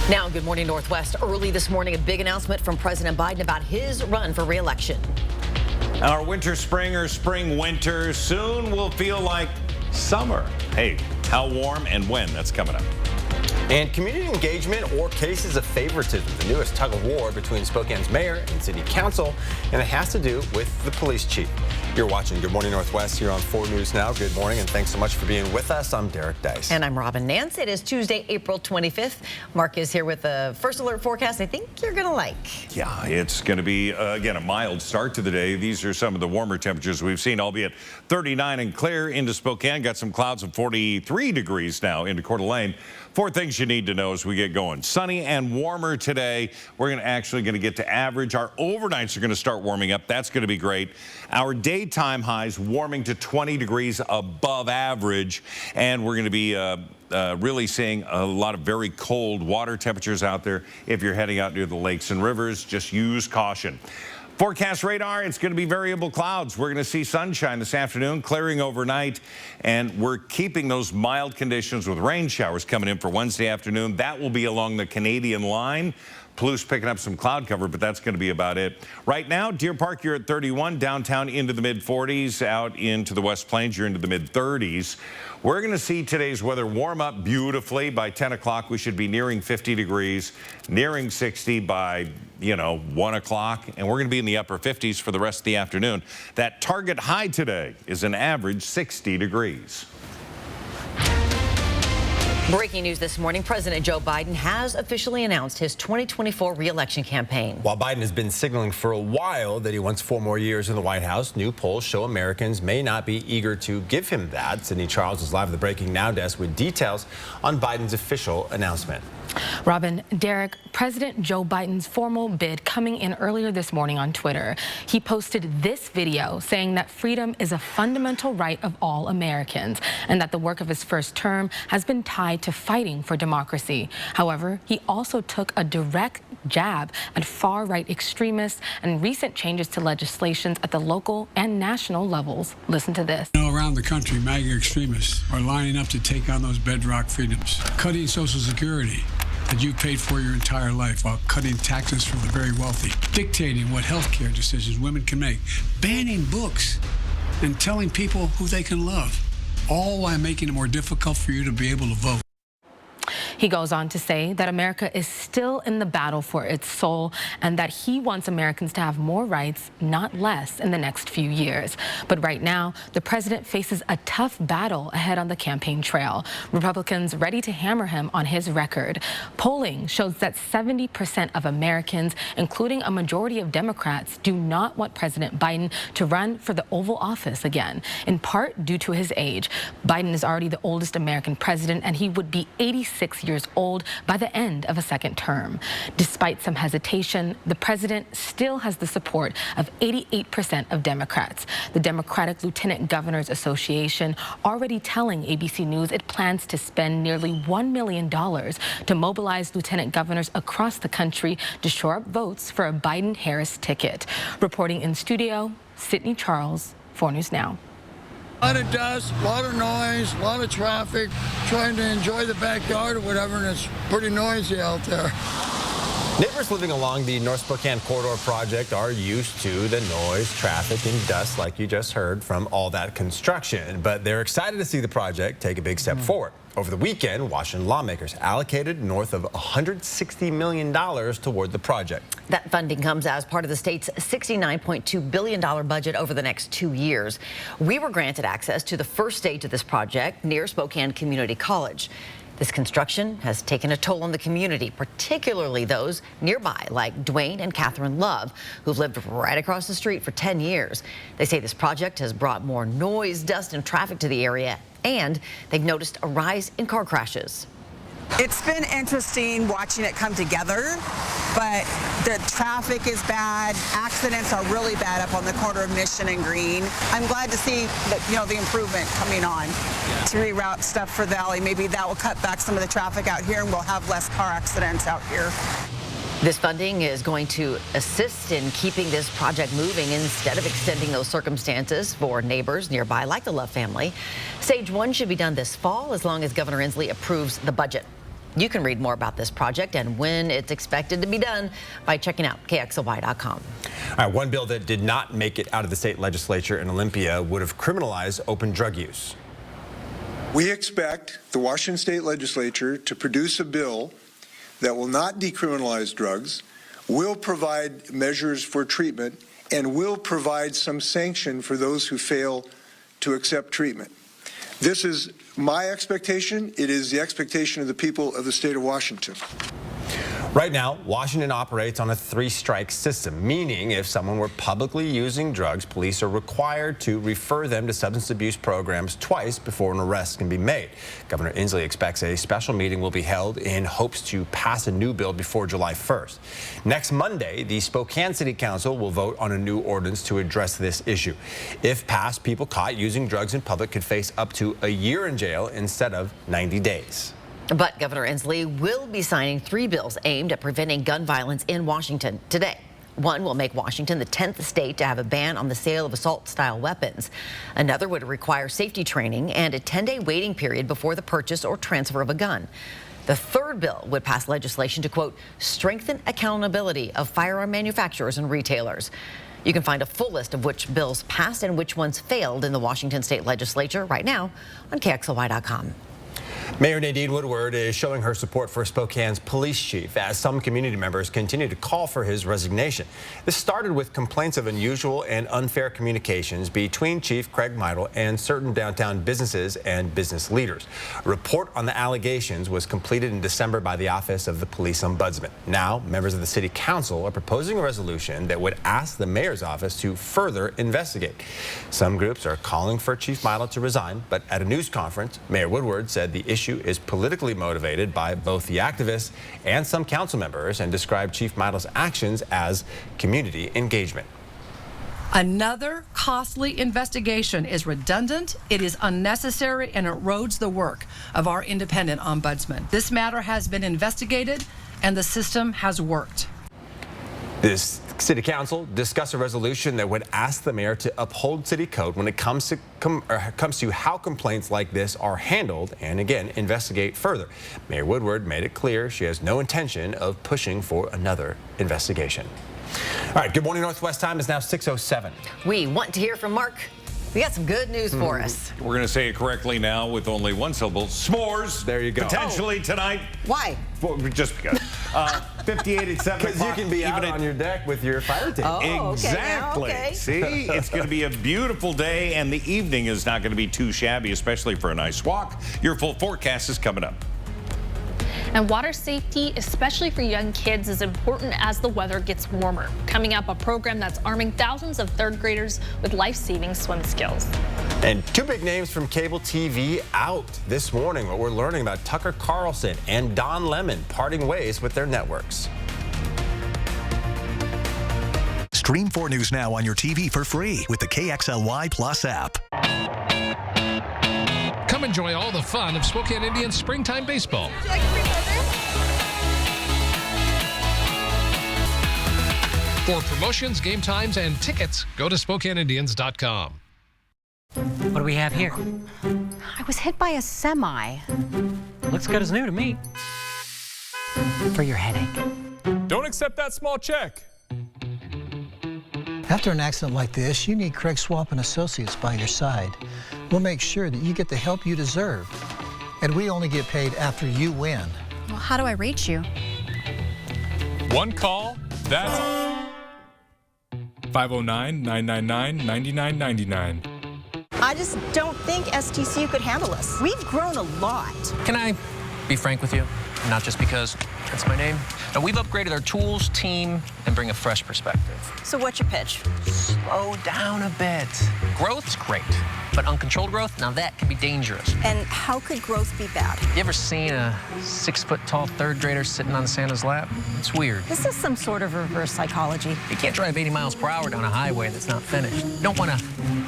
Now, good morning, Northwest. Early this morning, a big announcement from President Biden about his run for re-election. Our winter, spring, or spring, winter soon will feel like summer. Hey, how warm and when? That's coming up. And community engagement or cases of favoritism, the newest tug of war between Spokane's mayor and city council, and it has to do with the police chief. You're watching Good Morning Northwest here on 4 News Now. Good morning, and thanks so much for being with us. I'm Derek Dice. And I'm Robin Nance. It is Tuesday, April 25th. Mark is here with the first alert forecast I think you're going to like. Yeah, it's going to be, again, a mild start to the day. These are some of the warmer temperatures we've seen, albeit 39 and clear into Spokane. Got some clouds of 43 degrees now into Coeur d'Alene. 4 things you need to know as we get going. Sunny and warmer today. We're actually going to get to average. Our overnights are going to start warming up. That's going to be great. Our daytime highs warming to 20 degrees above average. And we're going to be really seeing a lot of very cold water temperatures out there. If you're heading out near the lakes and rivers, just use caution. Forecast radar, it's going to be variable clouds. We're going to see sunshine this afternoon, clearing overnight, and we're keeping those mild conditions with rain showers coming in for Wednesday afternoon. That will be along the Canadian line. Palouse picking up some cloud cover, but that's going to be about it. Right now, Deer Park, you're at 31. Downtown into the mid-40s. Out into the West Plains, you're into the mid-30s. We're going to see today's weather warm up beautifully. By 10 o'clock, we should be nearing 50 degrees, nearing 60 by, 1 o'clock. And we're going to be in the upper 50s for the rest of the afternoon. That target high today is an average 60 degrees. Breaking news this morning, President Joe Biden has officially announced his 2024 re-election campaign. While Biden has been signaling for a while that he wants 4 more years in the White House, new polls show Americans may not be eager to give him that. Sydney Charles is live at the Breaking Now desk with details on Biden's official announcement. Robin, Derek, President Joe Biden's formal bid coming in earlier this morning on Twitter. He posted this video saying that freedom is a fundamental right of all Americans and that the work of his first term has been tied to fighting for democracy. However, he also took a direct jab at far-right extremists and recent changes to legislations at the local and national levels. Listen to this. Around the country, MAGA extremists are lining up to take on those bedrock freedoms, cutting Social Security that you paid for your entire life while cutting taxes for the very wealthy, dictating what health care decisions women can make, banning books, and telling people who they can love, all while making it more difficult for you to be able to vote. He goes on to say that America is still in the battle for its soul and that he wants Americans to have more rights, not less, in the next few years. But right now, the president faces a tough battle ahead on the campaign trail. Republicans ready to hammer him on his record. Polling shows that 70% of Americans, including a majority of Democrats, do not want President Biden to run for the Oval Office again, in part due to his age. Biden is already the oldest American president, and he would be 86 years old by the end of a second term. Despite some hesitation, the president still has the support of 88% of Democrats. The Democratic Lieutenant Governors Association already telling ABC News it plans to spend nearly $1 million to mobilize lieutenant governors across the country to shore up votes for a Biden-Harris ticket. Reporting in studio, Sydney Charles, 4 News Now. A lot of dust, a lot of noise, a lot of traffic, trying to enjoy the backyard or whatever, and it's pretty noisy out there. Neighbors living along the North Spokane Corridor project are used to the noise, traffic, and dust like you just heard from all that construction. But they're excited to see the project take a big step forward. Over the weekend, Washington lawmakers allocated north of $160 million toward the project. That funding comes as part of the state's $69.2 billion budget over the next 2 years. We were granted access to the first stage of this project near Spokane Community College. This construction has taken a toll on the community, particularly those nearby, like Dwayne and Catherine Love, who've lived right across the street for 10 years. They say this project has brought more noise, dust, and traffic to the area, and they've noticed a rise in car crashes. It's been interesting watching it come together, but the traffic is bad. Accidents are really bad up on the corner of Mission and Green. I'm glad to see the improvement coming on to reroute stuff for the valley. Maybe that will cut back some of the traffic out here, and we'll have less car accidents out here. This funding is going to assist in keeping this project moving instead of extending those circumstances for neighbors nearby, like the Love family. Stage 1 should be done this fall as long as Governor Inslee approves the budget. You can read more about this project and when it's expected to be done by checking out KXLY.com. All right, one bill that did not make it out of the state legislature in Olympia would have criminalized open drug use. We expect the Washington State Legislature to produce a bill that will not decriminalize drugs, will provide measures for treatment, and will provide some sanction for those who fail to accept treatment. This is my expectation. It is the expectation of the people of the state of Washington. Right now, Washington operates on a three-strike system, meaning if someone were publicly using drugs, police are required to refer them to substance abuse programs twice before an arrest can be made. Governor Inslee expects a special meeting will be held in hopes to pass a new bill before July 1st. Next Monday, the Spokane City Council will vote on a new ordinance to address this issue. If passed, people caught using drugs in public could face up to a year in jail instead of 90 days. But Governor Inslee will be signing 3 bills aimed at preventing gun violence in Washington today. One will make Washington the 10th state to have a ban on the sale of assault-style weapons. Another would require safety training and a 10-day waiting period before the purchase or transfer of a gun. The third bill would pass legislation to, quote, strengthen accountability of firearm manufacturers and retailers. You can find a full list of which bills passed and which ones failed in the Washington State Legislature right now on KXLY.com. Mayor Nadine Woodward is showing her support for Spokane's police chief as some community members continue to call for his resignation. This started with complaints of unusual and unfair communications between Chief Craig Meidel and certain downtown businesses and business leaders. A report on the allegations was completed in December by the Office of the Police Ombudsman. Now, members of the City Council are proposing a resolution that would ask the mayor's office to further investigate. Some groups are calling for Chief Meidel to resign, but at a news conference, Mayor Woodward said the issue is politically motivated by both the activists and some council members and described Chief Meidel's actions as community engagement. Another costly investigation is redundant, it is unnecessary, and erodes the work of our independent ombudsman. This matter has been investigated and the system has worked. This City Council discussed a resolution that would ask the mayor to uphold city code when it comes to how complaints like this are handled and, again, investigate further. Mayor Woodward made it clear she has no intention of pushing for another investigation. All right, Good Morning Northwest time is now 6:07. We want to hear from Mark. We got some good news for us. We're going to say it correctly now with only one syllable. S'mores. There you go. Potentially tonight. Why? Well, just because. 58 at 7 Because you can be out on your deck with your fire team. Oh, Exactly. Okay, now, okay. See, it's going to be a beautiful day, and the evening is not going to be too shabby, especially for a nice walk. Your full forecast is coming up. And water safety, especially for young kids, is important as the weather gets warmer. Coming up, a program that's arming thousands of third graders with life-saving swim skills. And 2 big names from cable TV out this morning. What we're learning about Tucker Carlson and Don Lemon parting ways with their networks. Stream 4 News now on your TV for free with the KXLY Plus app. Come enjoy all the fun of Spokane Indians springtime baseball. For promotions, game times, and tickets, go to SpokaneIndians.com. What do we have here? I was hit by a semi. Looks good as new to me. For your headache. Don't accept that small check. After an accident like this, you need Craig Swamp and Associates by your side. We'll make sure that you get the help you deserve. And we only get paid after you win. Well, how do I reach you? One call, that's 509-999-9999. I just don't think STCU could handle us. We've grown a lot. Can I be frank with you? Not just because that's my name. Now, we've upgraded our tools, team, and bring a fresh perspective. So what's your pitch? Slow down a bit. Growth's great, but uncontrolled growth, now that can be dangerous. And how could growth be bad? You ever seen a 6-foot-tall third grader sitting on Santa's lap? It's weird. This is some sort of reverse psychology. You can't drive 80 miles per hour down a highway that's not finished. You don't want to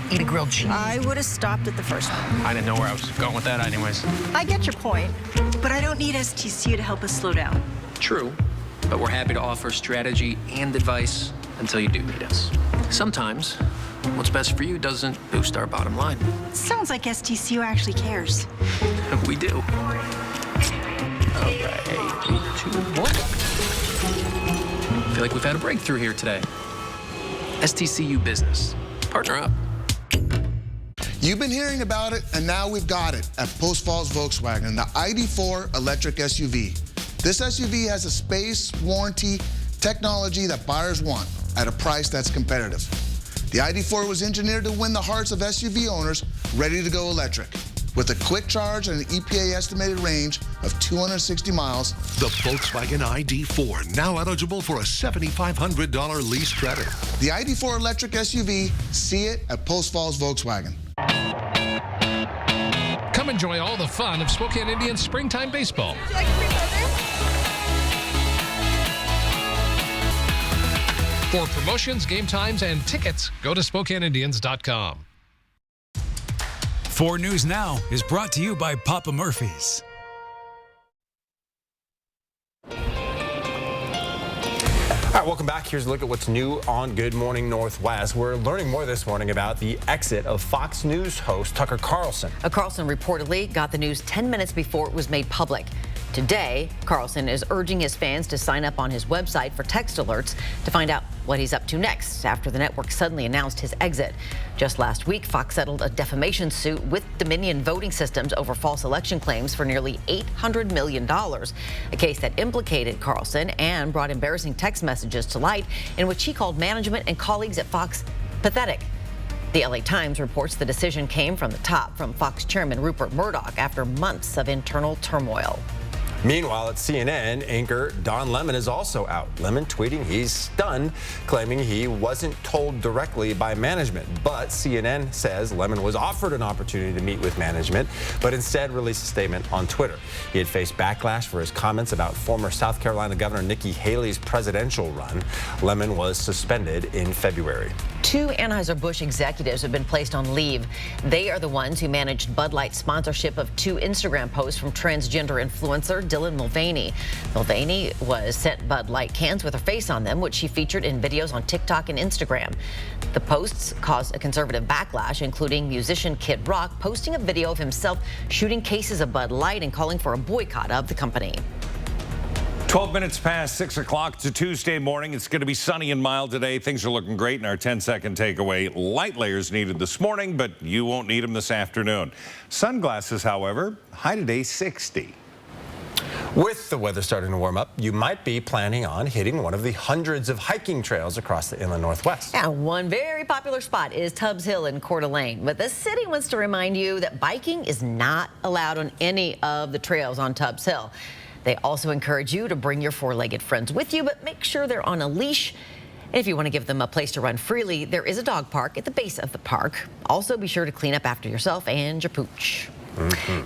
eat a grilled cheese. I would have stopped at the first one. I didn't know where I was going with that anyways. I get your point, but I don't need STCU to help us slow down. True, but we're happy to offer strategy and advice until you do need us. Sometimes, what's best for you doesn't boost our bottom line. Sounds like STCU actually cares. We do. All right. like we've had a breakthrough here today. STCU Business. Partner up. You've been hearing about it, and now we've got it at Post Falls Volkswagen, the ID4 electric SUV. This SUV has a space, warranty, technology that buyers want at a price that's competitive. The ID4 was engineered to win the hearts of SUV owners ready to go electric. With a quick charge and an EPA estimated range of 260 miles. The Volkswagen ID4, now eligible for a $7,500 lease credit. The ID4 electric SUV, see it at Post Falls Volkswagen. Come enjoy all the fun of Spokane Indians springtime baseball. For promotions, game times, and tickets, go to SpokaneIndians.com. 4 News Now is brought to you by Papa Murphy's. All right, welcome back. Here's a look at what's new on Good Morning Northwest. We're learning more this morning about the exit of Fox News host Tucker Carlson. Carlson reportedly got the news 10 minutes before it was made public. Today, Carlson is urging his fans to sign up on his website for text alerts to find out what he's up to next after the network suddenly announced his exit. Just last week, Fox settled a defamation suit with Dominion Voting Systems over false election claims for nearly $800 million, a case that implicated Carlson and brought embarrassing text messages to light in which he called management and colleagues at Fox pathetic. The LA Times reports the decision came from the top, from Fox chairman Rupert Murdoch, after months of internal turmoil. Meanwhile, at CNN, anchor Don Lemon is also out. Lemon tweeting he's stunned, claiming he wasn't told directly by management. But CNN says Lemon was offered an opportunity to meet with management, but instead released a statement on Twitter. He had faced backlash for his comments about former South Carolina Governor Nikki Haley's presidential run. Lemon was suspended in February. 2 Anheuser-Busch executives have been placed on leave. They are the ones who managed Bud Light's sponsorship of 2 Instagram posts from transgender influencer Dylan Mulvaney. Mulvaney was sent Bud Light cans with her face on them, which she featured in videos on TikTok and Instagram. The posts caused a conservative backlash, including musician Kid Rock posting a video of himself shooting cases of Bud Light and calling for a boycott of the company. 12 minutes past 6 o'clock to Tuesday morning. It's going to be sunny and mild today. Things are looking great in our 10-second takeaway. Light layers needed this morning, but you won't need them this afternoon. Sunglasses, however, high today 60. With the weather starting to warm up, you might be planning on hitting one of the hundreds of hiking trails across the inland Northwest. Yeah, one very popular spot is Tubbs Hill in Coeur d'Alene, but the city wants to remind you that biking is not allowed on any of the trails on Tubbs Hill. They also encourage you to bring your 4-legged friends with you, but make sure they're on a leash. And if you want to give them a place to run freely, there is a dog park at the base of the park. Also, be sure to clean up after yourself and your pooch.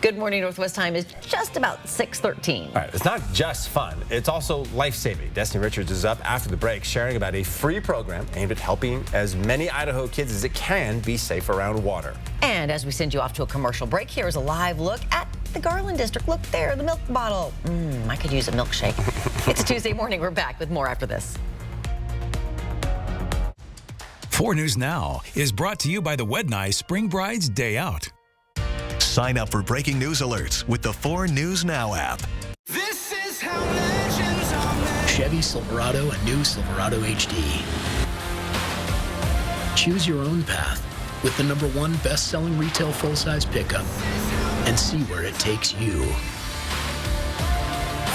Good Morning Northwest time is just about 6:13. All right, it's not just fun, it's also life-saving. Destiny Richards is up after the break sharing about a free program aimed at helping as many Idaho kids as it can be safe around water. And as we send you off to a commercial break, here's a live look at the Garland District. Look there, the milk bottle. I could use a milkshake. It's Tuesday morning. We're back with more after this. 4 News Now is brought to you by the Wedney Spring Brides Day Out. Sign up for breaking news alerts with the 4 News Now app. This is how legends are made. Chevy Silverado and new Silverado HD. Choose your own path with the #1 best-selling retail full-size pickup and see where it takes you.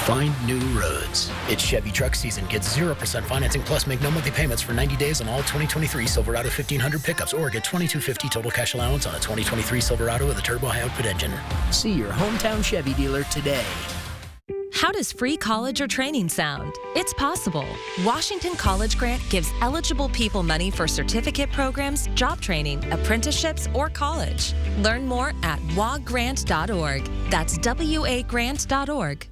Find new roads. It's Chevy truck season. Get 0% financing plus make no monthly payments for 90 days on all 2023 Silverado 1500 pickups or get $2,250 total cash allowance on a 2023 Silverado with a turbo high output engine. See your hometown Chevy dealer today. How does free college or training sound? It's possible. Washington College Grant gives eligible people money for certificate programs, job training, apprenticeships, or college. Learn more at wagrant.org. That's wagrant.org.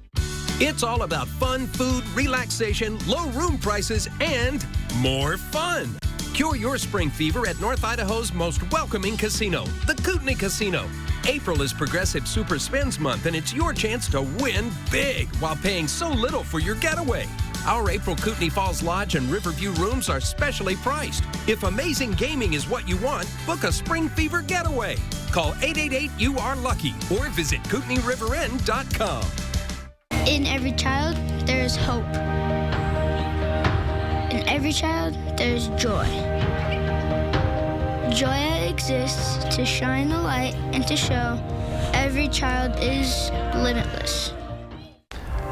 It's all about fun, food, relaxation, low room prices, and more fun. Cure your spring fever at North Idaho's most welcoming casino, the Kootenai Casino. April is Progressive Super Spends Month, and it's your chance to win big while paying so little for your getaway. Our April Kootenai Falls Lodge and Riverview rooms are specially priced. If amazing gaming is what you want, book a Spring Fever getaway. Call 888-YOU-ARE-LUCKY or visit KootenaiRiverInn.com. In every child, there is hope. In every child, there's joy. Joy exists to shine the light and to show every child is limitless.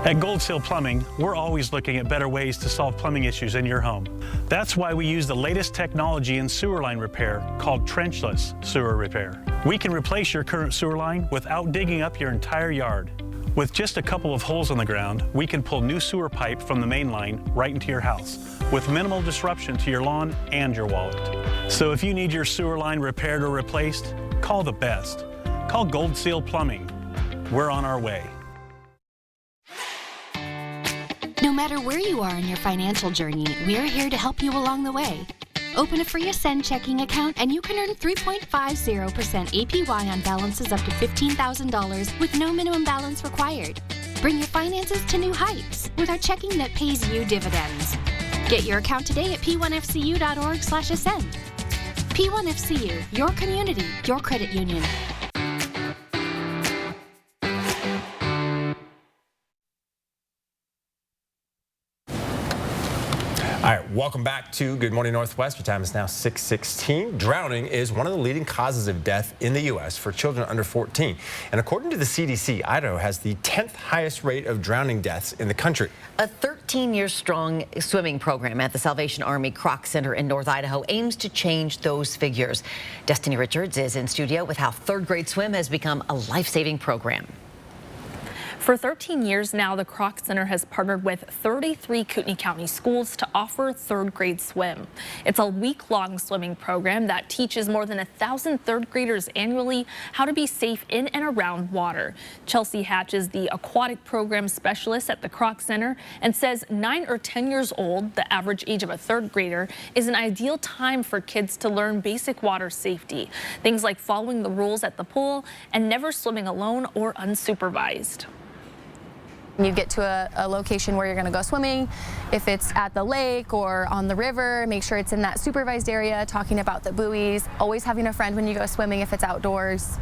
At Gold Seal Plumbing, we're always looking at better ways to solve plumbing issues in your home. That's why we use the latest technology in sewer line repair called trenchless sewer repair. We can replace your current sewer line without digging up your entire yard. With just a couple of holes in the ground, we can pull new sewer pipe from the main line right into your house with minimal disruption to your lawn and your wallet. So if you need your sewer line repaired or replaced, call the best. Call Gold Seal Plumbing. We're on our way. No matter where you are in your financial journey, we're here to help you along the way. Open a free Ascend checking account and you can earn 3.50% APY on balances up to $15,000 with no minimum balance required. Bring your finances to new heights with our checking that pays you dividends. Get your account today at p1fcu.org/ascend. P1FCU, your community, your credit union. All right, welcome back to Good Morning Northwest. Your time is now 6:16. Drowning is one of the leading causes of death in the U.S. for children under 14. And according to the CDC, Idaho has the 10th highest rate of drowning deaths in the country. A 13-year-strong swimming program at the Salvation Army Kroc Center in North Idaho aims to change those figures. Destiny Richards is in studio with how third-grade swim has become a life-saving program. For 13 years now, the Kroc Center has partnered with 33 Kootenai County schools to offer third-grade swim. It's a week-long swimming program that teaches more than 1,000 third graders annually how to be safe in and around water. Chelsea Hatch is the aquatic program specialist at the Kroc Center and says 9 or 10 years old, the average age of a third grader, is an ideal time for kids to learn basic water safety. Things like following the rules at the pool and never swimming alone or unsupervised. You get to a location where you're going to go swimming, if it's at the lake or on the river, make sure it's in that supervised area, talking about the buoys, always having a friend when you go swimming if it's outdoors.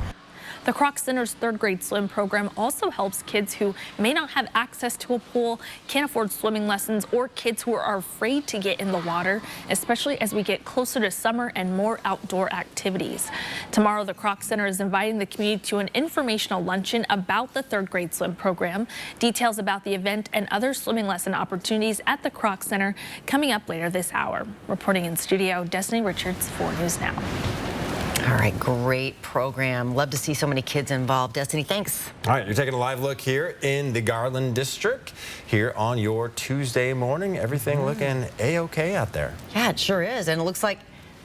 The Kroc Center's third-grade swim program also helps kids who may not have access to a pool, can't afford swimming lessons, or kids who are afraid to get in the water, especially as we get closer to summer and more outdoor activities. Tomorrow, the Kroc Center is inviting the community to an informational luncheon about the third-grade swim program. Details about the event and other swimming lesson opportunities at the Kroc Center coming up later this hour. Reporting in studio, Destiny Richards, 4 News Now. All right, great program. Love to see so many kids involved. Destiny, thanks. All right, you're taking a live look here in the Garland District here on your Tuesday morning. Everything looking A-OK out there. Yeah, it sure is. And it looks like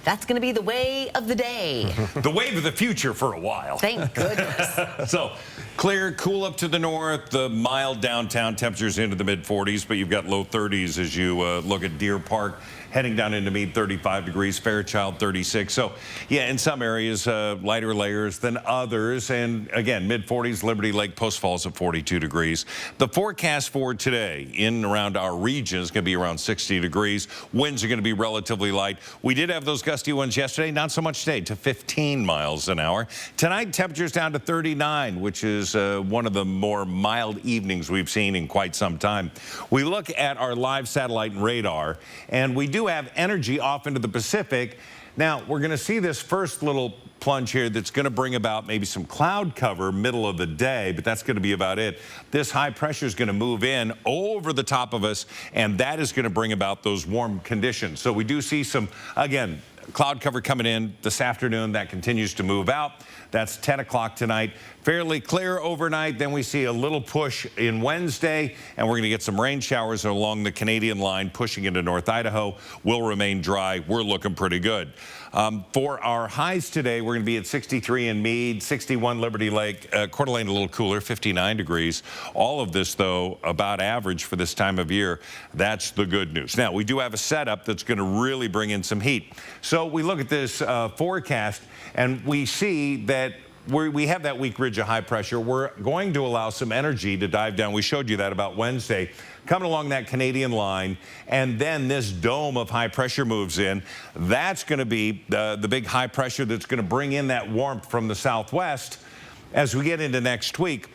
that's going to be the way of the day. The wave of the future for a while. Thank goodness. So clear, cool up to the north, the mild downtown temperatures into the mid-40s, but you've got low 30s as you look at Deer Park. Heading down into mean 35 degrees, Fairchild 36. So, yeah, in some areas, lighter layers than others. And again, mid-40s, Liberty Lake, Post Falls at 42 degrees. The forecast for today in and around our region is going to be around 60 degrees. Winds are going to be relatively light. We did have those gusty ones yesterday, not so much today, to 15 miles an hour. Tonight, temperatures down to 39, which is one of the more mild evenings we've seen in quite some time. We look at our live satellite and radar, and we do have energy off into the Pacific. Now, we're going to see this first little plunge here that's going to bring about maybe some cloud cover middle of the day, but that's going to be about it. This high pressure is going to move in over the top of us, and that is going to bring about those warm conditions. So we do see some, again, cloud cover coming in this afternoon. That continues to move out. That's 10 o'clock tonight. Fairly clear overnight. Then we see a little push in Wednesday, and we're going to get some rain showers along the Canadian line pushing into North Idaho. Will remain dry. We're looking pretty good. For our highs today, we're going to be at 63 in Meade, 61 Liberty Lake, Coeur d'Alene a little cooler, 59 degrees. All of this, though, about average for this time of year. That's the good news. Now, we do have a setup that's going to really bring in some heat. So we look at this forecast, and we see that we have that weak ridge of high pressure. We're going to allow some energy to dive down. We showed you that about Wednesday. Coming along that Canadian line, and then this dome of high pressure moves in. That's going to be the big high pressure that's going to bring in that warmth from the southwest as we get into next week.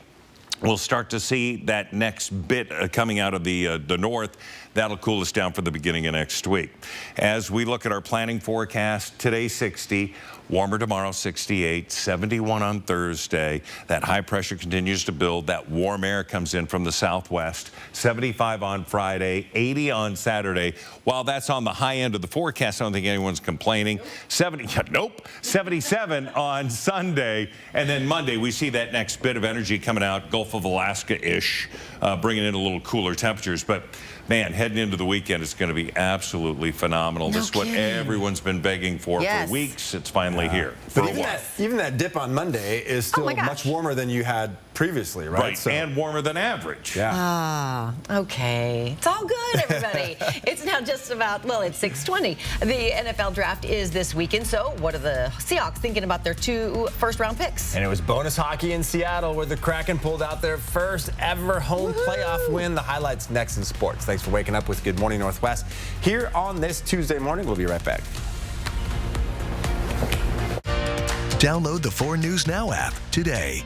we'll start to see that next bit coming out of the north. That'll cool us down for the beginning of next week. As we look at our planning forecast, today 60, warmer tomorrow 68, 71 on Thursday. That high pressure continues to build. That warm air comes in from the southwest. 75 on Friday, 80 on Saturday. While that's on the high end of the forecast, I don't think anyone's complaining. 77 on Sunday. And then Monday, we see that next bit of energy coming out, Gulf of Alaska-ish, bringing in a little cooler temperatures. But man, heading into the weekend, it's going to be absolutely phenomenal. This is what everyone's been begging for weeks. It's finally here for a while. Even that dip on Monday is still much warmer than you had previously, right? Right, and warmer than average. Yeah. Ah, okay. It's all good, everybody. It's now just about, well, it's 6:20. The NFL draft is this weekend, so what are the Seahawks thinking about their 2 first-round picks? And it was bonus hockey in Seattle where the Kraken pulled out their first ever home playoff win. The highlights next in sports. Thanks for waking up with Good Morning Northwest here on this Tuesday morning. We'll be right back. Download the 4 News Now app today.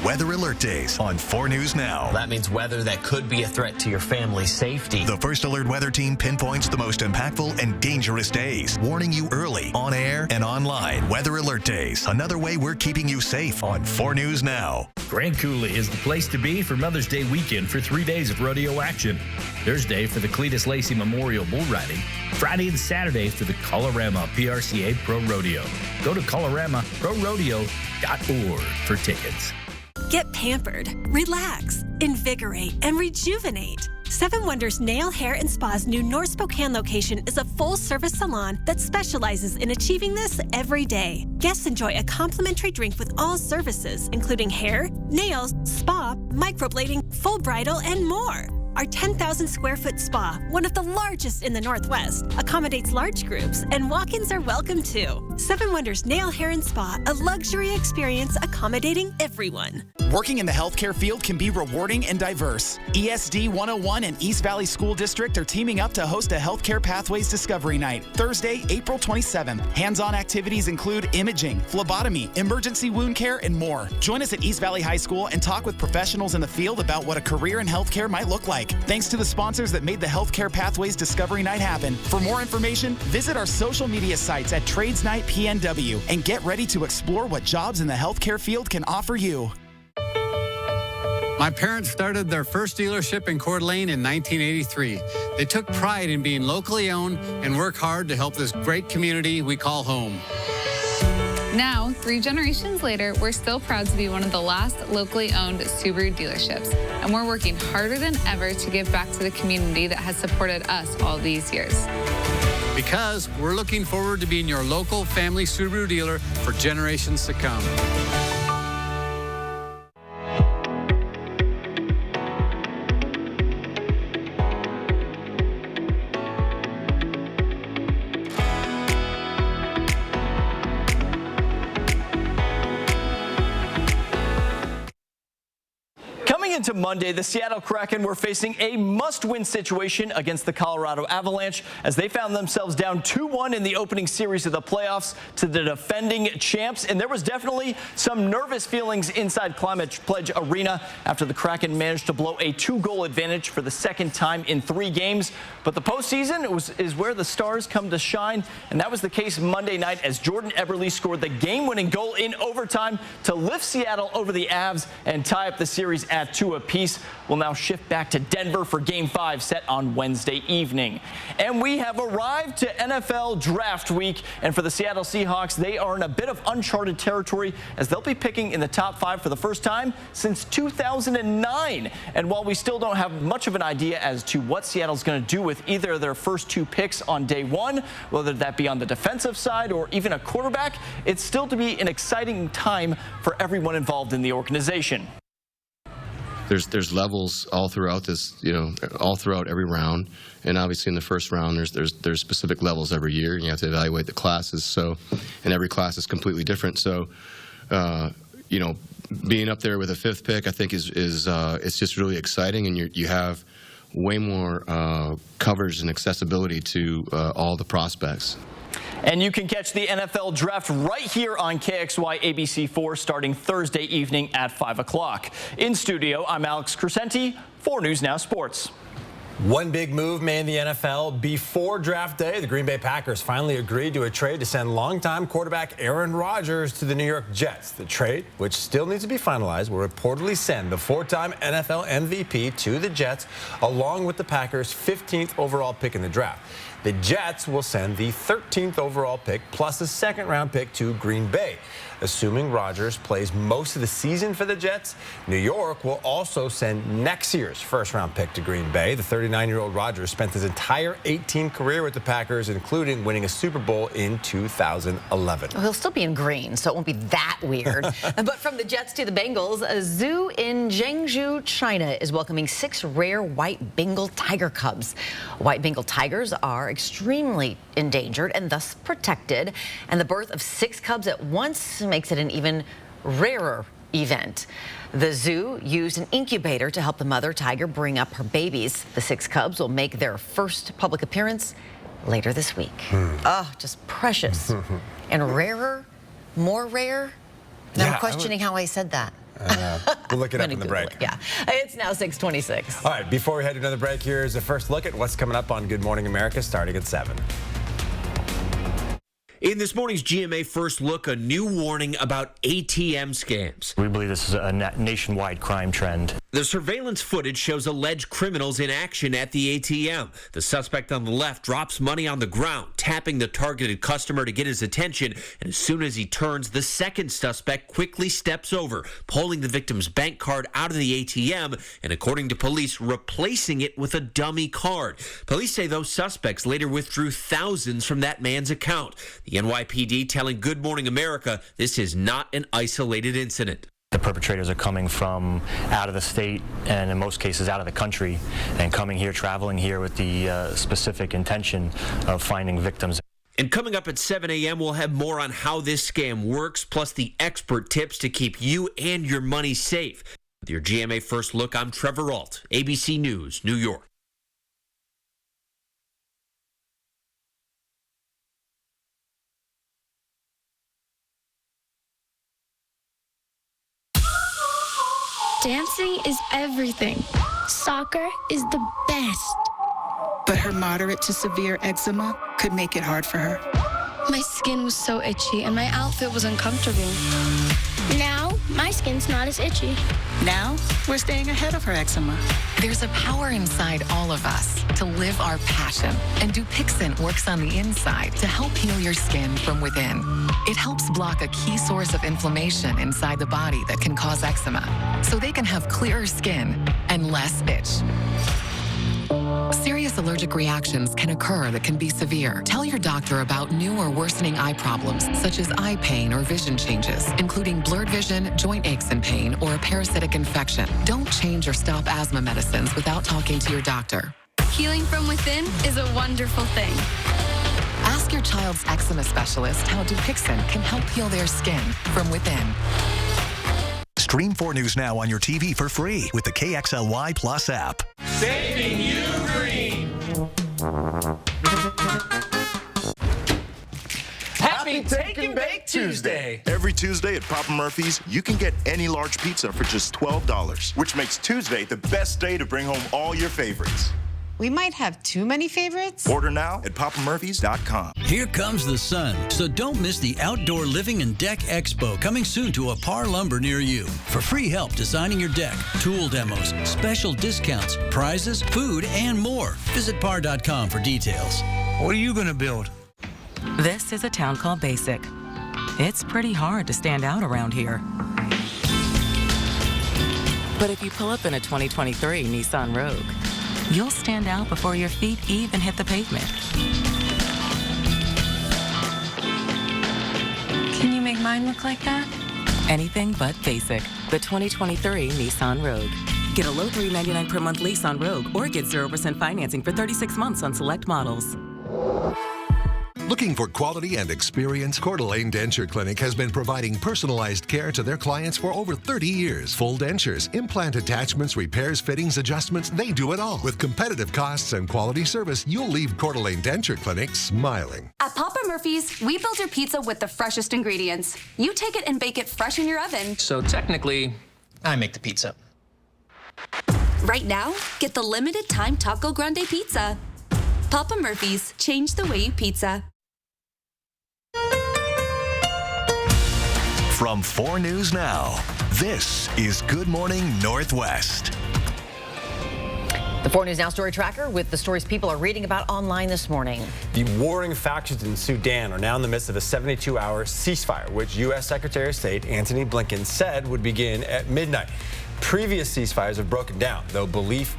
Weather Alert Days on 4 News Now. That means weather that could be a threat to your family's safety. The First Alert Weather Team pinpoints the most impactful and dangerous days, warning you early, on air and online. Weather Alert Days, another way we're keeping you safe on 4 News Now. Grand Coulee is the place to be for Mother's Day weekend for 3 days of rodeo action. Thursday for the Cletus Lacey Memorial Bull Riding. Friday and Saturday for the Colorama PRCA Pro Rodeo. Go to coloramaprorodeo.org for tickets. Get pampered, relax, invigorate, and rejuvenate. Seven Wonders Nail, Hair, and Spa's new North Spokane location is a full-service salon that specializes in achieving this every day. Guests enjoy a complimentary drink with all services, including hair, nails, spa, microblading, full bridal, and more. Our 10,000 square foot spa, one of the largest in the Northwest, accommodates large groups, and walk-ins are welcome too. Seven Wonders Nail, Hair, and Spa, a luxury experience accommodating everyone. Working in the healthcare field can be rewarding and diverse. ESD 101 and East Valley School District are teaming up to host a Healthcare Pathways Discovery Night, Thursday, April 27th. Hands-on activities include imaging, phlebotomy, emergency wound care, and more. Join us at East Valley High School and talk with professionals in the field about what a career in healthcare might look like. Thanks to the sponsors that made the Healthcare Pathways Discovery Night happen. For more information, visit our social media sites at Trades Night PNW and get ready to explore what jobs in the healthcare field can offer you. My parents started their first dealership in Coeur d'Alene in 1983. They took pride in being locally owned and work hard to help this great community we call home. Now, 3 generations later, we're still proud to be one of the last locally owned Subaru dealerships, and we're working harder than ever to give back to the community that has supported us all these years. Because we're looking forward to being your local family Subaru dealer for generations to come. Into Monday, the Seattle Kraken were facing a must-win situation against the Colorado Avalanche as they found themselves down 2-1 in the opening series of the playoffs to the defending champs. And there was definitely some nervous feelings inside Climate Pledge Arena after the Kraken managed to blow a 2-goal advantage for the second time in 3 games. But the postseason is where the stars come to shine, and that was the case Monday night as Jordan Eberle scored the game-winning goal in overtime to lift Seattle over the Avs and tie up the series at 2 apiece. We'll now shift back to Denver for Game 5 set on Wednesday evening. And we have arrived to NFL Draft Week, and for the Seattle Seahawks, they are in a bit of uncharted territory as they'll be picking in the top 5 for the first time since 2009. And while we still don't have much of an idea as to what Seattle's going to do with either of their first 2 picks on day 1, whether that be on the defensive side or even a quarterback, it's still to be an exciting time for everyone involved in the organization. There's levels all throughout this, all throughout every round, and obviously in the first round there's specific levels every year. You have to evaluate the classes, and every class is completely different. So, being up there with a 5th pick, I think is it's just really exciting, and you have way more coverage and accessibility to all the prospects. And you can catch the NFL Draft right here on KXY ABC4 starting Thursday evening at 5 o'clock. In studio, I'm Alex Crescenti, 4 News Now Sports. One big move made in the NFL before draft day. The Green Bay Packers finally agreed to a trade to send longtime quarterback Aaron Rodgers to the New York Jets. The trade, which still needs to be finalized, will reportedly send the 4-time NFL MVP to the Jets, along with the Packers' 15th overall pick in the draft. The Jets will send the 13th overall pick plus a 2nd-round pick to Green Bay. Assuming Rodgers plays most of the season for the Jets, New York will also send next year's 1st-round pick to Green Bay. The 39-year-old Rodgers spent his entire 18 career with the Packers, including winning a Super Bowl in 2011. Well, he'll still be in green, so it won't be that weird. But from the Jets to the Bengals, a zoo in Zhengzhou, China is welcoming 6 rare white Bengal tiger cubs. White Bengal tigers are extremely endangered and thus protected, and the birth of 6 cubs at once makes it an even rarer event. The zoo used an incubator to help the mother tiger bring up her babies. The 6 cubs will make their first public appearance later this week. Oh, just precious. And rarer, more rare. And I'm questioning how I said that. We'll look it up in the break. Yeah, it's now 6:26. All right, before we head to another break, here's a first look at what's coming up on Good Morning America starting at 7. In this morning's GMA First Look, a new warning about ATM scams. We believe this is a nationwide crime trend. The surveillance footage shows alleged criminals in action at the ATM. The suspect on the left drops money on the ground, tapping the targeted customer to get his attention. And as soon as he turns, the second suspect quickly steps over, pulling the victim's bank card out of the ATM and, according to police, replacing it with a dummy card. Police say those suspects later withdrew thousands from that man's account. The NYPD telling Good Morning America this is not an isolated incident. The perpetrators are coming from out of the state and in most cases out of the country and coming here, traveling here with the specific intention of finding victims. And coming up at 7 a.m., we'll have more on how this scam works, plus the expert tips to keep you and your money safe. With your GMA First Look, I'm Trevor Ault, ABC News, New York. Dancing is everything. Soccer is the best. But her moderate to severe eczema could make it hard for her. My skin was so itchy and my outfit was uncomfortable. Now, my skin's not as itchy. Now, we're staying ahead of her eczema. There's a power inside all of us to live our passion. And Dupixent works on the inside to help heal your skin from within. It helps block a key source of inflammation inside the body that can cause eczema, so they can have clearer skin and less itch. Serious allergic reactions can occur that can be severe. Tell your doctor about new or worsening eye problems, such as eye pain or vision changes, including blurred vision, joint aches and pain, or a parasitic infection. Don't change or stop asthma medicines without talking to your doctor. Healing from within is a wonderful thing. Ask your child's eczema specialist how Dupixent can help heal their skin from within. Stream 4 News Now on your TV for free with the KXLY Plus app. Saving you green. Happy Take and Bake Tuesday. Every Tuesday at Papa Murphy's, you can get any large pizza for just $12, which makes Tuesday the best day to bring home all your favorites. We might have too many favorites. Order now at papamurphys.com. Here comes the sun, so don't miss the Outdoor Living and Deck Expo coming soon to a Par Lumber near you. For free help designing your deck, tool demos, special discounts, prizes, food, and more. Visit par.com for details. What are you going to build? This is a town called Basic. It's pretty hard to stand out around here. But if you pull up in a 2023 Nissan Rogue, you'll stand out before your feet even hit the pavement. Can you make mine look like that? Anything but basic. The 2023 Nissan Rogue. Get a low $399 per month lease on Rogue or get 0% financing for 36 months on select models. Looking for quality and experience? Coeur d'Alene Denture Clinic has been providing personalized care to their clients for over 30 years. Full dentures, implant attachments, repairs, fittings, adjustments, they do it all. With competitive costs and quality service, you'll leave Coeur d'Alene Denture Clinic smiling. At Papa Murphy's, we build your pizza with the freshest ingredients. You take it and bake it fresh in your oven. So technically, I make the pizza. Right now, get the limited time Taco Grande pizza. Papa Murphy's, change the way you pizza. From 4 News Now, this is Good Morning Northwest. The 4 News Now Story Tracker with the stories people are reading about online this morning. The warring factions in Sudan are now in the midst of a 72-hour ceasefire, which U.S. Secretary of State Antony Blinken said would begin at midnight. Previous ceasefires have broken down, though brief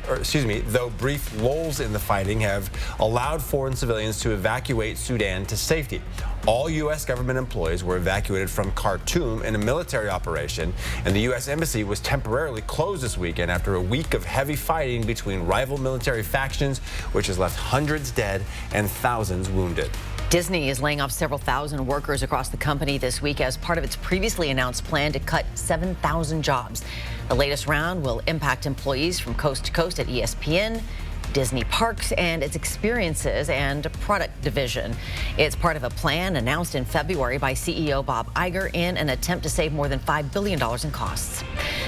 lulls in the fighting have allowed foreign civilians to evacuate Sudan to safety. All U.S. government employees were evacuated from Khartoum in a military operation, and the U.S. Embassy was temporarily closed this weekend after a week of heavy fighting between rival military factions, which has left hundreds dead and thousands wounded. Disney is laying off several thousand workers across the company this week as part of its previously announced plan to cut 7,000 jobs. The latest round will impact employees from coast to coast at ESPN, Disney Parks, and its experiences and product division. It's part of a plan announced in February by CEO Bob Iger in an attempt to save more than $5 billion in costs.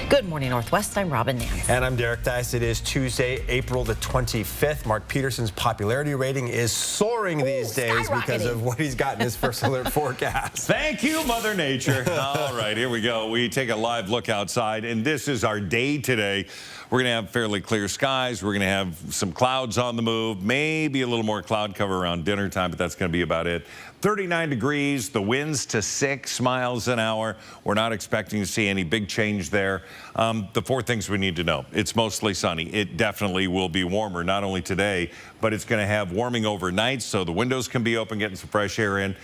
Good morning, Northwest. I'm Robin Nance. And I'm Derek Dice. It is Tuesday, April the 25th. Mark Peterson's popularity rating is soaring these days because of what he's got in his first alert forecast. Thank you, Mother Nature. All right, here we go. We take a live look outside, and this is our day today. We're going to have fairly clear skies. We're going to have some clouds on the move, maybe a little more cloud cover around dinner time, but that's going to be about it. 39 degrees, the winds to 6 miles an hour. We're not expecting to see any big change there. The 4 things we need to know. It's mostly sunny. It definitely will be warmer, not only today, but it's going to have warming overnight, so the windows can be open, getting some fresh air in.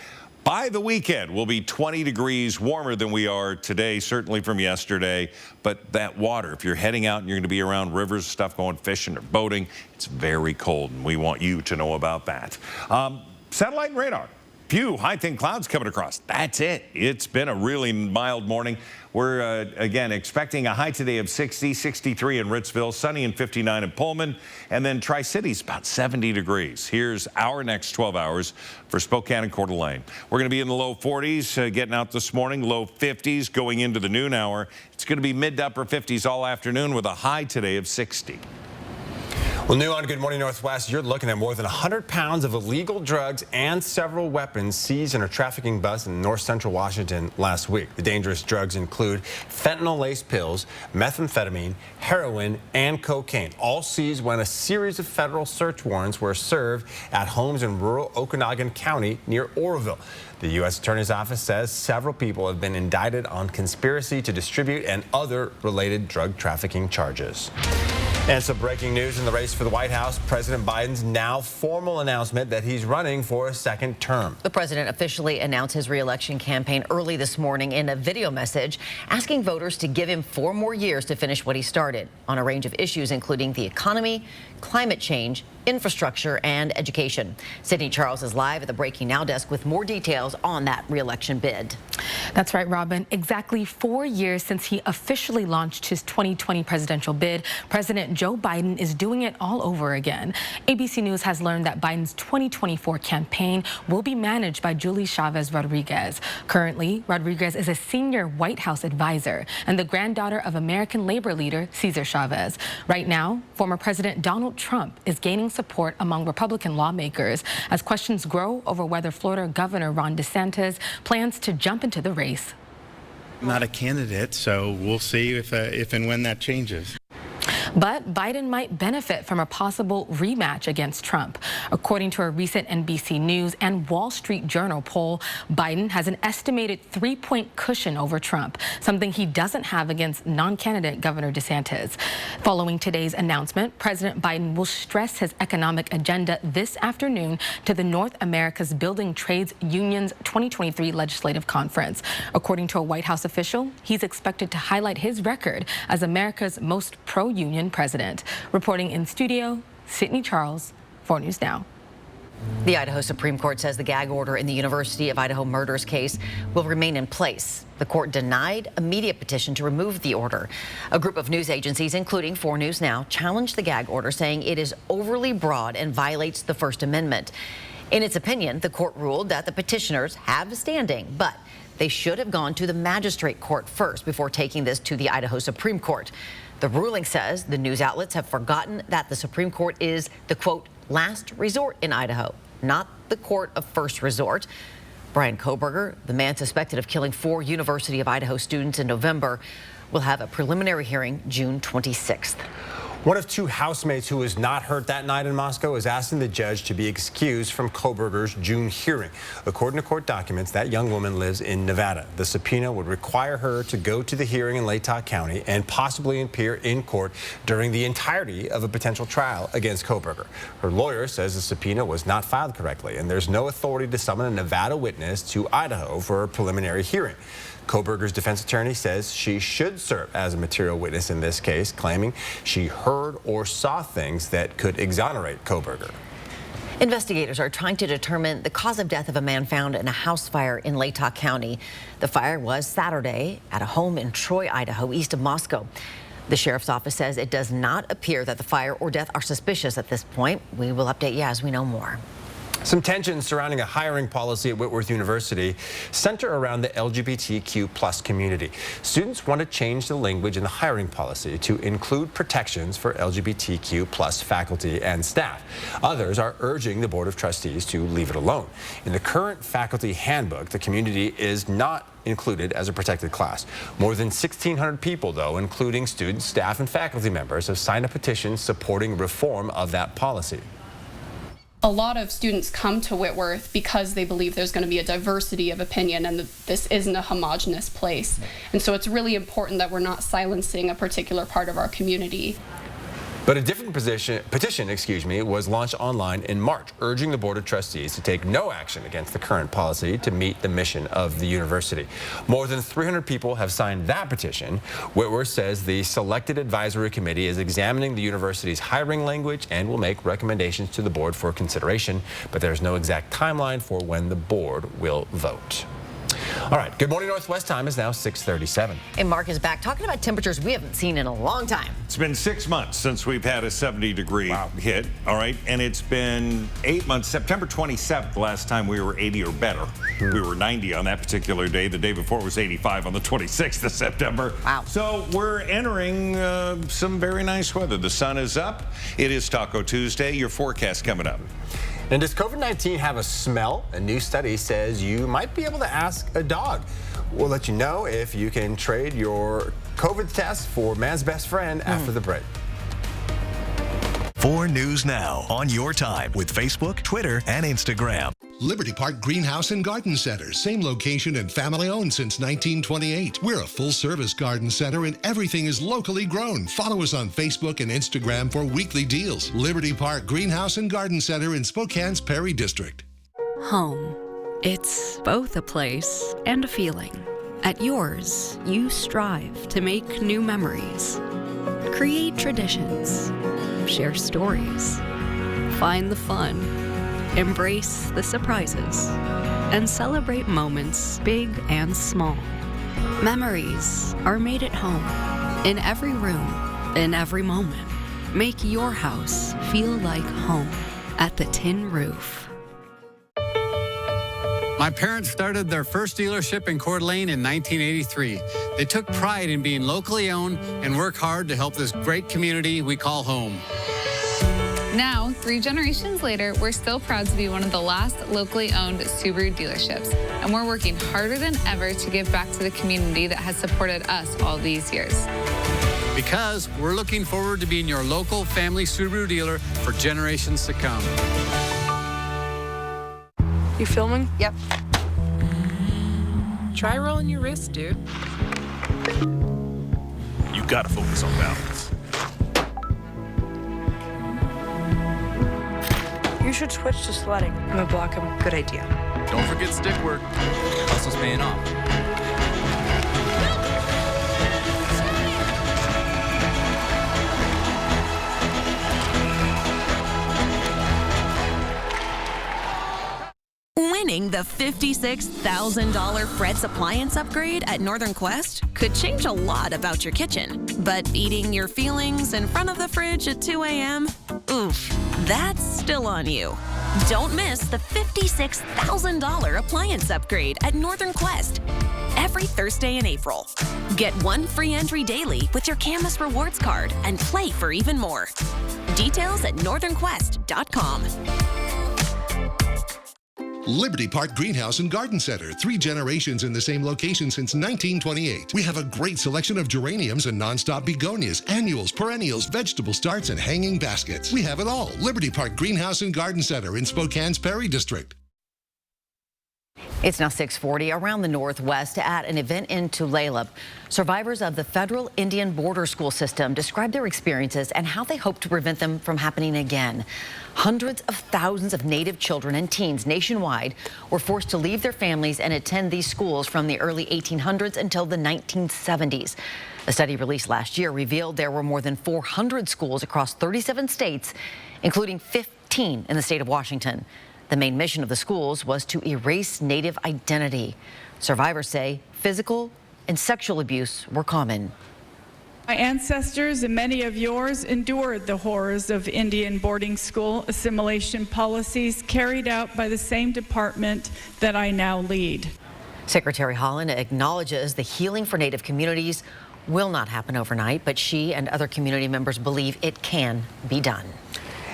By the weekend, we'll be 20 degrees warmer than we are today, certainly from yesterday. But that water, if you're heading out and you're going to be around rivers, stuff going fishing or boating, it's very cold, and we want you to know about that. Satellite and radar. Few high-thin clouds coming across. That's it. It's been a really mild morning. We're, again, expecting a high today of 60, 63 in Ritzville, sunny and 59 in Pullman, and then Tri-Cities about 70 degrees. Here's our next 12 hours for Spokane and Coeur d'Alene. We're going to be in the low 40s getting out this morning, low 50s going into the noon hour. It's going to be mid to upper 50s all afternoon with a high today of 60. Well, new on Good Morning Northwest, you're looking at more than 100 pounds of illegal drugs and several weapons seized in a trafficking bus in north central Washington last week. The dangerous drugs include fentanyl-laced pills, methamphetamine, heroin, and cocaine, all seized when a series of federal search warrants were served at homes in rural Okanogan County near Oroville. The U.S. Attorney's Office says several people have been indicted on conspiracy to distribute and other related drug trafficking charges. And some breaking news in the race for the White House. President Biden's now formal announcement that he's running for a second term. The president officially announced his re-election campaign early this morning in a video message, asking voters to give him 4 more years to finish what he started on a range of issues, including the economy, climate change, infrastructure, and education. Sydney Charles is live at the Breaking Now desk with more details on that re-election bid. That's right, Robin. Exactly 4 years since he officially launched his 2020 presidential bid, President Joe Biden is doing it all over again. ABC News has learned that Biden's 2024 campaign will be managed by Julie Chavez Rodriguez. Currently, Rodriguez is a senior White House advisor and the granddaughter of American labor leader Cesar Chavez. Right now, former President Donald Trump is gaining support among Republican lawmakers as questions grow over whether Florida Governor Ron DeSantis plans to jump into the race. Not a candidate, so we'll see if and when that changes. But Biden might benefit from a possible rematch against Trump. According to a recent NBC News and Wall Street Journal poll, Biden has an estimated 3-point cushion over Trump, something he doesn't have against non-candidate Governor DeSantis. Following today's announcement, President Biden will stress his economic agenda this afternoon to the North America's Building Trades Union's 2023 Legislative Conference. According to a White House official, he's expected to highlight his record as America's most pro-union president. Reporting in studio, Sydney Charles, 4 News Now. The Idaho Supreme Court says the gag order in the University of Idaho murders case will remain in place. The court denied a media petition to remove the order. A group of news agencies, including 4 News Now, challenged the gag order, saying it is overly broad and violates the First Amendment. In its opinion, the court ruled that the petitioners have standing, but they should have gone to the magistrate court first before taking this to the Idaho Supreme Court. The ruling says the news outlets have forgotten that the Supreme Court is the, quote, last resort in Idaho, not the court of first resort. Brian Kohberger, the man suspected of killing 4 University of Idaho students in November, will have a preliminary hearing June 26th. One of 2 housemates who was not hurt that night in Moscow is asking the judge to be excused from Kohberger's June hearing. According to court documents, that young woman lives in Nevada. The subpoena would require her to go to the hearing in Latah County and possibly appear in court during the entirety of a potential trial against Kohberger. Her lawyer says the subpoena was not filed correctly, and there's no authority to summon a Nevada witness to Idaho for a preliminary hearing. Kohberger's defense attorney says she should serve as a material witness in this case, claiming she heard or saw things that could exonerate Kohberger. Investigators are trying to determine the cause of death of a man found in a house fire in Latah County. The fire was Saturday at a home in Troy, Idaho, east of Moscow. The sheriff's office says it does not appear that the fire or death are suspicious at this point. We will update you as we know more. Some tensions surrounding a hiring policy at Whitworth University center around the LGBTQ+ community. Students want to change the language in the hiring policy to include protections for LGBTQ+ faculty and staff. Others are urging the Board of Trustees to leave it alone. In the current faculty handbook, the community is not included as a protected class. More than 1,600 people, though, including students, staff, and faculty members, have signed a petition supporting reform of that policy. A lot of students come to Whitworth because they believe there's going to be a diversity of opinion and that this isn't a homogenous place. And so it's really important that we're not silencing a particular part of our community. But a different petition, was launched online in March, urging the Board of Trustees to take no action against the current policy to meet the mission of the university. More than 300 people have signed that petition. Whitworth says the selected advisory committee is examining the university's hiring language and will make recommendations to the board for consideration, but there's no exact timeline for when the board will vote. All right, Good Morning Northwest time is now 6:37. And Mark is back talking about temperatures we haven't seen in a long time. It's been 6 months since we've had a 70-degree hit, all right? And it's been 8 months, September 27th, the last time we were 80 or better. We were 90 on that particular day. The day before was 85 on the 26th of September. Wow. So we're entering some very nice weather. The sun is up. It is Taco Tuesday. Your forecast coming up. And does COVID-19 have a smell? A new study says you might be able to ask a dog. We'll let you know if you can trade your COVID test for man's best friend after the break. 4 News Now on your time with Facebook, Twitter, and Instagram. Liberty Park Greenhouse and Garden Center, same location and family-owned since 1928. We're a full-service garden center and everything is locally grown. Follow us on Facebook and Instagram for weekly deals. Liberty Park Greenhouse and Garden Center in Spokane's Perry District. Home. It's both a place and a feeling. At yours, you strive to make new memories, create traditions, share stories, find the fun, embrace the surprises, and celebrate moments big and small. Memories are made at home, in every room, in every moment. Make your house feel like home at the Tin Roof. My parents started their first dealership in Coeur d'Alene in 1983. They took pride in being locally owned and work hard to help this great community we call home. Now, 3 generations later, we're still proud to be one of the last locally owned Subaru dealerships, and we're working harder than ever to give back to the community that has supported us all these years. Because we're looking forward to being your local family Subaru dealer for generations to come. You filming? Yep. Try rolling your wrist, dude. You gotta focus on balance. You should switch to sledding. I'm gonna block him. Good idea. Don't forget stick work. Hustle's paying off. Winning the $56,000 Fred's appliance upgrade at Northern Quest could change a lot about your kitchen. But eating your feelings in front of the fridge at 2 a.m.? Oof, that's still on you. Don't miss the $56,000 appliance upgrade at Northern Quest every Thursday in April. Get one free entry daily with your Camus Rewards card and play for even more. Details at northernquest.com. Liberty Park Greenhouse and Garden Center, 3 generations in the same location since 1928. We have a great selection of geraniums and nonstop begonias, annuals, perennials, vegetable starts, and hanging baskets. We have it all. Liberty Park Greenhouse and Garden Center in Spokane's Perry District. It's now 6:40. Around the Northwest at an event in Tulalip, survivors of the Federal Indian Border School System described their experiences and how they hope to prevent them from happening again. Hundreds of thousands of Native children and teens nationwide were forced to leave their families and attend these schools from the early 1800s until the 1970s. A study released last year revealed there were more than 400 schools across 37 states, including 15 in the state of Washington. The main mission of the schools was to erase Native identity. Survivors say physical and sexual abuse were common. My ancestors and many of yours endured the horrors of Indian boarding school assimilation policies carried out by the same department that I now lead. Secretary Holland acknowledges the healing for Native communities will not happen overnight, but she and other community members believe it can be done.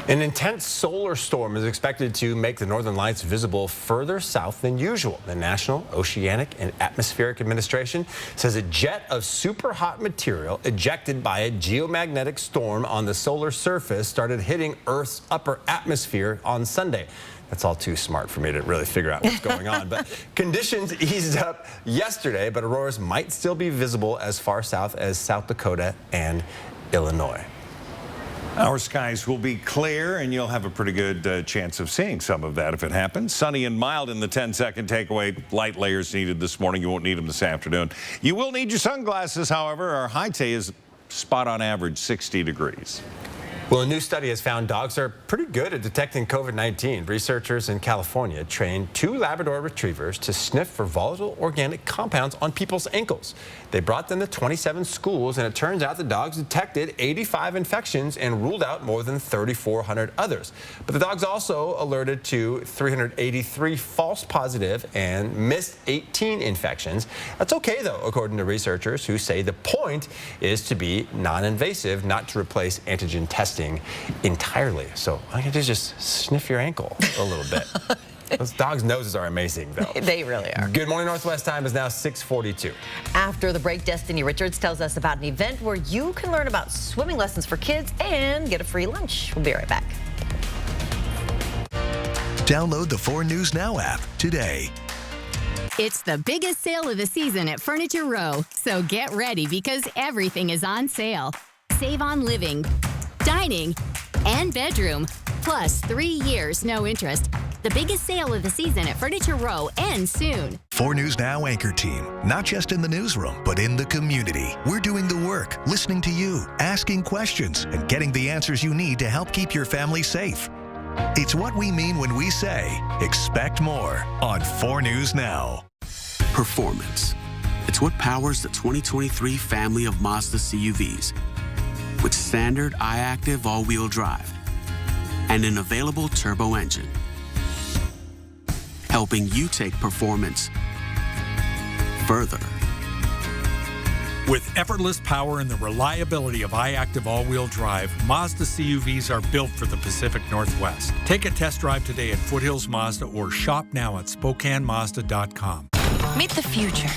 An intense solar storm is expected to make the northern lights visible further south than usual. The National Oceanic and Atmospheric Administration says a jet of super hot material ejected by a geomagnetic storm on the solar surface started hitting Earth's upper atmosphere on Sunday. That's all too smart for me to really figure out what's going on. But conditions eased up yesterday, but auroras might still be visible as far south as South Dakota and Illinois. Our skies will be clear, and you'll have a pretty good chance of seeing some of that if it happens. Sunny and mild in the 10-second takeaway. Light layers needed this morning. You won't need them this afternoon. You will need your sunglasses, however. Our high today is spot on average 60 degrees. Well, a new study has found dogs are pretty good at detecting COVID-19. Researchers in California trained 2 Labrador retrievers to sniff for volatile organic compounds on people's ankles. They brought them to 27 schools, and it turns out the dogs detected 85 infections and ruled out more than 3,400 others. But the dogs also alerted to 383 false positive and missed 18 infections. That's okay, though, according to researchers who say the point is to be non-invasive, not to replace antigen testing entirely. So all you have to do is just sniff your ankle a little bit. Those dogs' noses are amazing, though. They really are. Good morning, Northwest time is now 6:42. After the break, Destiny Richards tells us about an event where you can learn about swimming lessons for kids and get a free lunch. We'll be right back. Download the 4 News Now app today. It's the biggest sale of the season at Furniture Row, so get ready because everything is on sale. Save on living, dining, and bedroom, plus 3 years no interest. The biggest sale of the season at Furniture Row ends soon. 4 News Now anchor team, not just in the newsroom, but in the community. We're doing the work, listening to you, asking questions, and getting the answers you need to help keep your family safe. It's what we mean when we say, expect more on 4 News Now. Performance. It's what powers the 2023 family of Mazda CUVs. With standard I-Active all-wheel drive and an available turbo engine, helping you take performance further. With effortless power and the reliability of I-Active all-wheel drive, Mazda CUVs are built for the Pacific Northwest. Take a test drive today at Foothills Mazda or shop now at SpokaneMazda.com. Meet the future.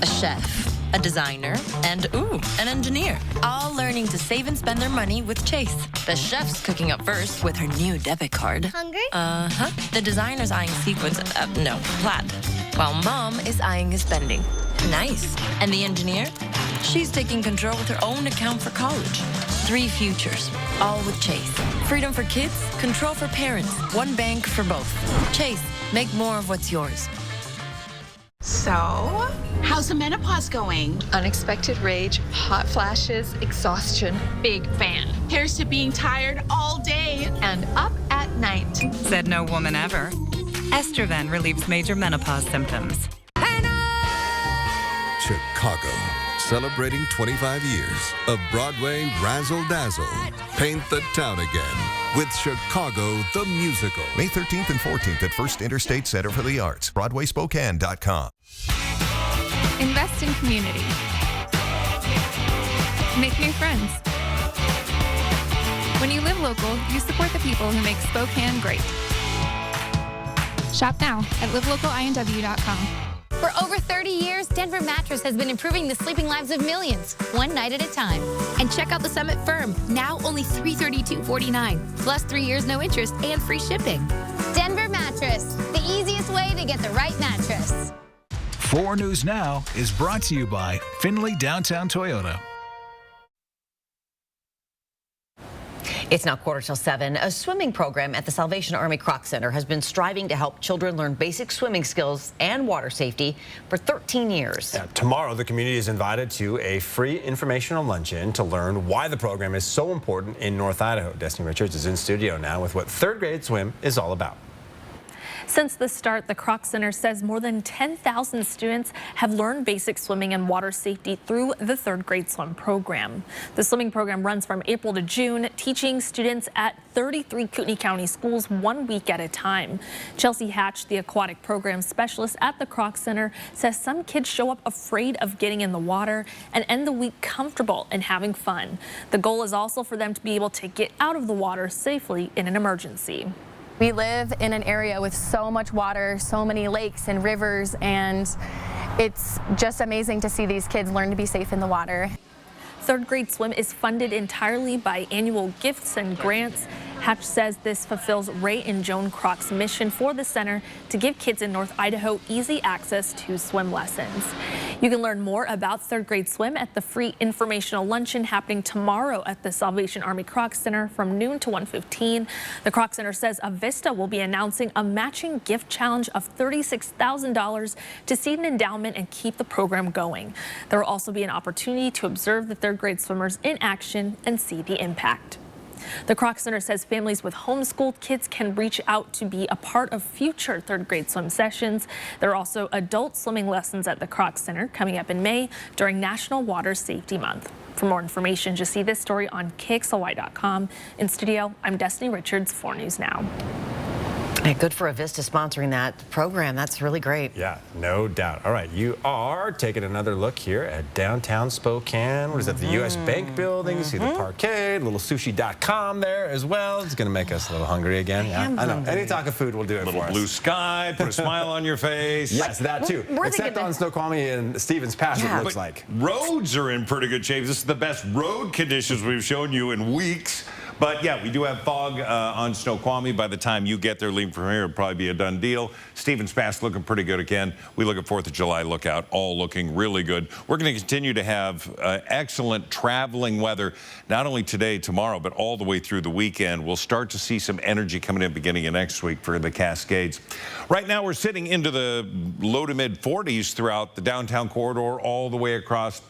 A chef, a designer, and an engineer. All learning to save and spend their money with Chase. The chef's cooking up first with her new debit card. Hungry? Uh-huh. The designer's eyeing sequins, plaid. While mom is eyeing his spending. Nice. And the engineer? She's taking control with her own account for college. 3 futures, all with Chase. Freedom for kids, control for parents. One bank for both. Chase, make more of what's yours. So, how's the menopause going? Unexpected rage, hot flashes, exhaustion, big fan. Here's to being tired all day and up at night. Said no woman ever. Estroven relieves major menopause symptoms. Chicago, celebrating 25 years of Broadway Razzle Dazzle. Paint the town again with Chicago the Musical. May 13th and 14th at First Interstate Center for the Arts, BroadwaySpokane.com. Invest in community. Make new friends. When you live local, you support the people who make Spokane great. Shop now at livelocalinw.com. For over 30 years, Denver Mattress has been improving the sleeping lives of millions, one night at a time. And check out the Summit Firm, now only $332.49, plus 3 years no interest and free shipping. Denver Mattress, the easiest way to get the right mattress. 4 News Now is brought to you by Findlay Downtown Toyota. It's now 6:45. A swimming program at the Salvation Army Kroc Center has been striving to help children learn basic swimming skills and water safety for 13 years. Yeah, tomorrow, the community is invited to a free informational luncheon to learn why the program is so important in North Idaho. Destiny Richards is in studio now with what 3rd grade swim is all about. Since the start, the Kroc Center says more than 10,000 students have learned basic swimming and water safety through the 3rd grade swim program. The swimming program runs from April to June, teaching students at 33 Kootenai County schools 1 week at a time. Chelsea Hatch, the aquatic program specialist at the Kroc Center, says some kids show up afraid of getting in the water and end the week comfortable and having fun. The goal is also for them to be able to get out of the water safely in an emergency. We live in an area with so much water, so many lakes and rivers, and it's just amazing to see these kids learn to be safe in the water. 3rd grade swim is funded entirely by annual gifts and grants. Hatch says this fulfills Ray and Joan Kroc's mission for the center to give kids in North Idaho easy access to swim lessons. You can learn more about 3rd grade swim at the free informational luncheon happening tomorrow at the Salvation Army Kroc Center from noon to 1:15. The Kroc Center says Avista will be announcing a matching gift challenge of $36,000 to seed an endowment and keep the program going. There will also be an opportunity to observe the 3rd grade swimmers in action and see the impact. The Kroc Center says families with homeschooled kids can reach out to be a part of future 3rd grade swim sessions. There are also adult swimming lessons at the Kroc Center coming up in May during National Water Safety Month. For more information, just see this story on KXLY.com. In studio, I'm Destiny Richards, 4 News Now. Hey, good for Avista sponsoring that program. That's really great. Yeah, no doubt. All right, you are taking another look here at downtown Spokane. What is that, the U.S. Bank building? You see the parkade, little sushi.com there as well. It's going to make us a little hungry again. I know. Any talk of food will do it for us. Little blue sky, put a smile on your face. Yes, that too. Except on Snoqualmie and Stevens Pass, it looks like. Roads are in pretty good shape. This is the best road conditions we've shown you in weeks. But yeah, we do have fog on Snoqualmie. By the time you get there, leaving from here, it'll probably be a done deal. Stevens Pass looking pretty good again. We look at 4th of July lookout, all looking really good. We're going to continue to have excellent traveling weather, not only today, tomorrow, but all the way through the weekend. We'll start to see some energy coming in beginning of next week for the Cascades. Right now, we're sitting into the low to mid 40s throughout the downtown corridor, all the way across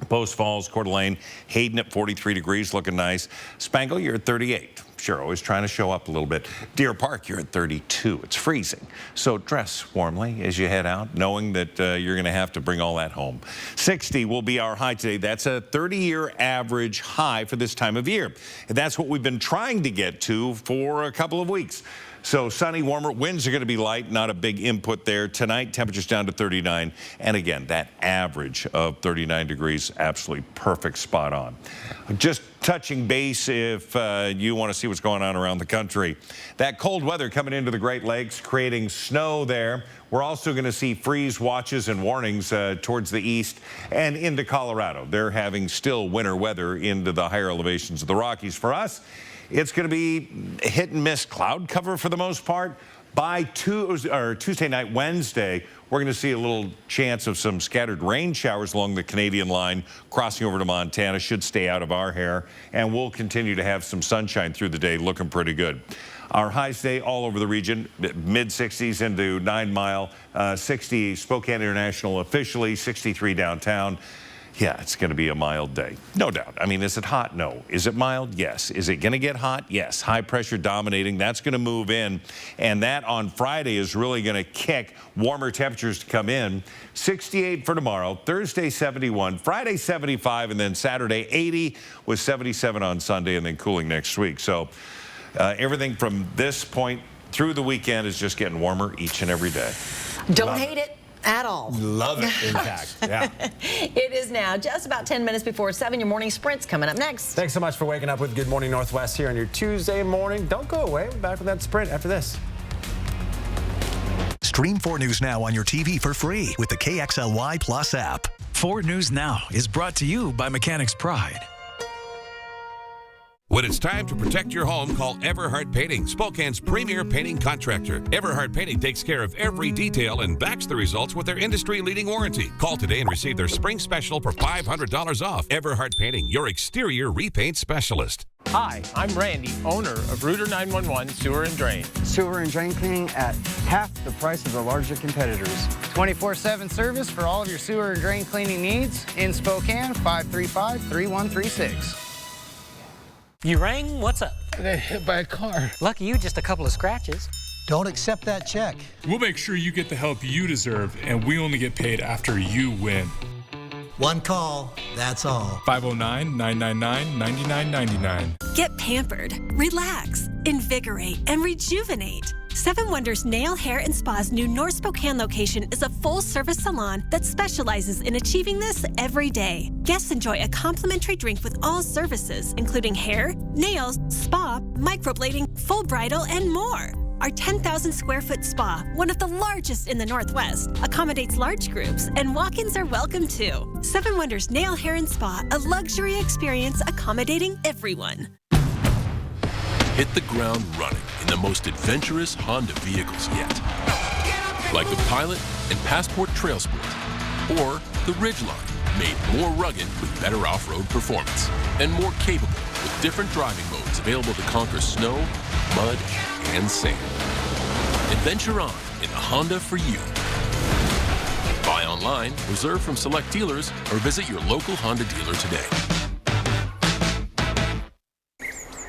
Post Falls, Coeur d'Alene, Hayden at 43 degrees, looking nice. Spangle, you're at 38. Sure, always trying to show up a little bit. Deer Park, you're at 32. It's freezing. So dress warmly as you head out, knowing that you're going to have to bring all that home. 60 will be our high today. That's a 30-year average high for this time of year. And that's what we've been trying to get to for a couple of weeks. So sunny, warmer. Winds are going to be light, not a big input there. Tonight, temperatures down to 39. And again, that average of 39 degrees, absolutely perfect, spot on. Just touching base if you want to see what's going on around the country. That cold weather coming into the Great Lakes, creating snow there. We're also going to see freeze watches and warnings towards the east and into Colorado. They're having still winter weather into the higher elevations of the Rockies. For us, it's going to be hit and miss cloud cover for the most part. By Tuesday night, Wednesday, we're going to see a little chance of some scattered rain showers along the Canadian line, crossing over to Montana. Should stay out of our hair, and we'll continue to have some sunshine through the day, looking pretty good. Our highs today all over the region, mid-60s into 9 Mile, 60 Spokane International officially, 63 downtown. Yeah, it's going to be a mild day. No doubt. I mean, is it hot? No. Is it mild? Yes. Is it going to get hot? Yes. High pressure dominating. That's going to move in. And that on Friday is really going to kick warmer temperatures to come in. 68 for tomorrow. Thursday, 71. Friday, 75. And then Saturday, 80 with 77 on Sunday and then cooling next week. So everything from this point through the weekend is just getting warmer each and every day. Don't hate it at all. Love it, in fact. Yeah. It is now just about 10 minutes before 7. Your morning sprint's coming up next. Thanks so much for waking up with Good Morning Northwest here on your Tuesday morning. Don't go away. We're back with that sprint after this. Stream 4 News Now on your TV for free with the KXLY Plus app. 4 News Now is brought to you by Mechanics Pride. When it's time to protect your home, call Everhart Painting, Spokane's premier painting contractor. Everhart Painting takes care of every detail and backs the results with their industry-leading warranty. Call today and receive their spring special for $500 off. Everhart Painting, your exterior repaint specialist. Hi, I'm Randy, owner of Rooter 911 Sewer and Drain. Sewer and drain cleaning at half the price of the larger competitors. 24/7 service for all of your sewer and drain cleaning needs in Spokane, 535-3136. You rang? What's up? I got hit by a car. Lucky you, just a couple of scratches. Don't accept that check. We'll make sure you get the help you deserve, and we only get paid after you win. One call, that's all. 509-999-9999. Get pampered, relax, invigorate, and rejuvenate. Seven Wonders Nail, Hair, and Spa's new North Spokane location is a full-service salon that specializes in achieving this every day. Guests enjoy a complimentary drink with all services, including hair, nails, spa, microblading, full bridal, and more. Our 10,000 square foot spa, one of the largest in the Northwest, accommodates large groups, and walk-ins are welcome too. Seven Wonders Nail, Hair, and Spa, a luxury experience accommodating everyone. Hit the ground running in the most adventurous Honda vehicles yet. Like the Pilot and Passport Trail Sport, or the Ridgeline, made more rugged with better off-road performance, and more capable with different driving modes available to conquer snow, mud, and sand. Adventure on in the Honda for you. Buy online, reserve from select dealers, or visit your local Honda dealer today.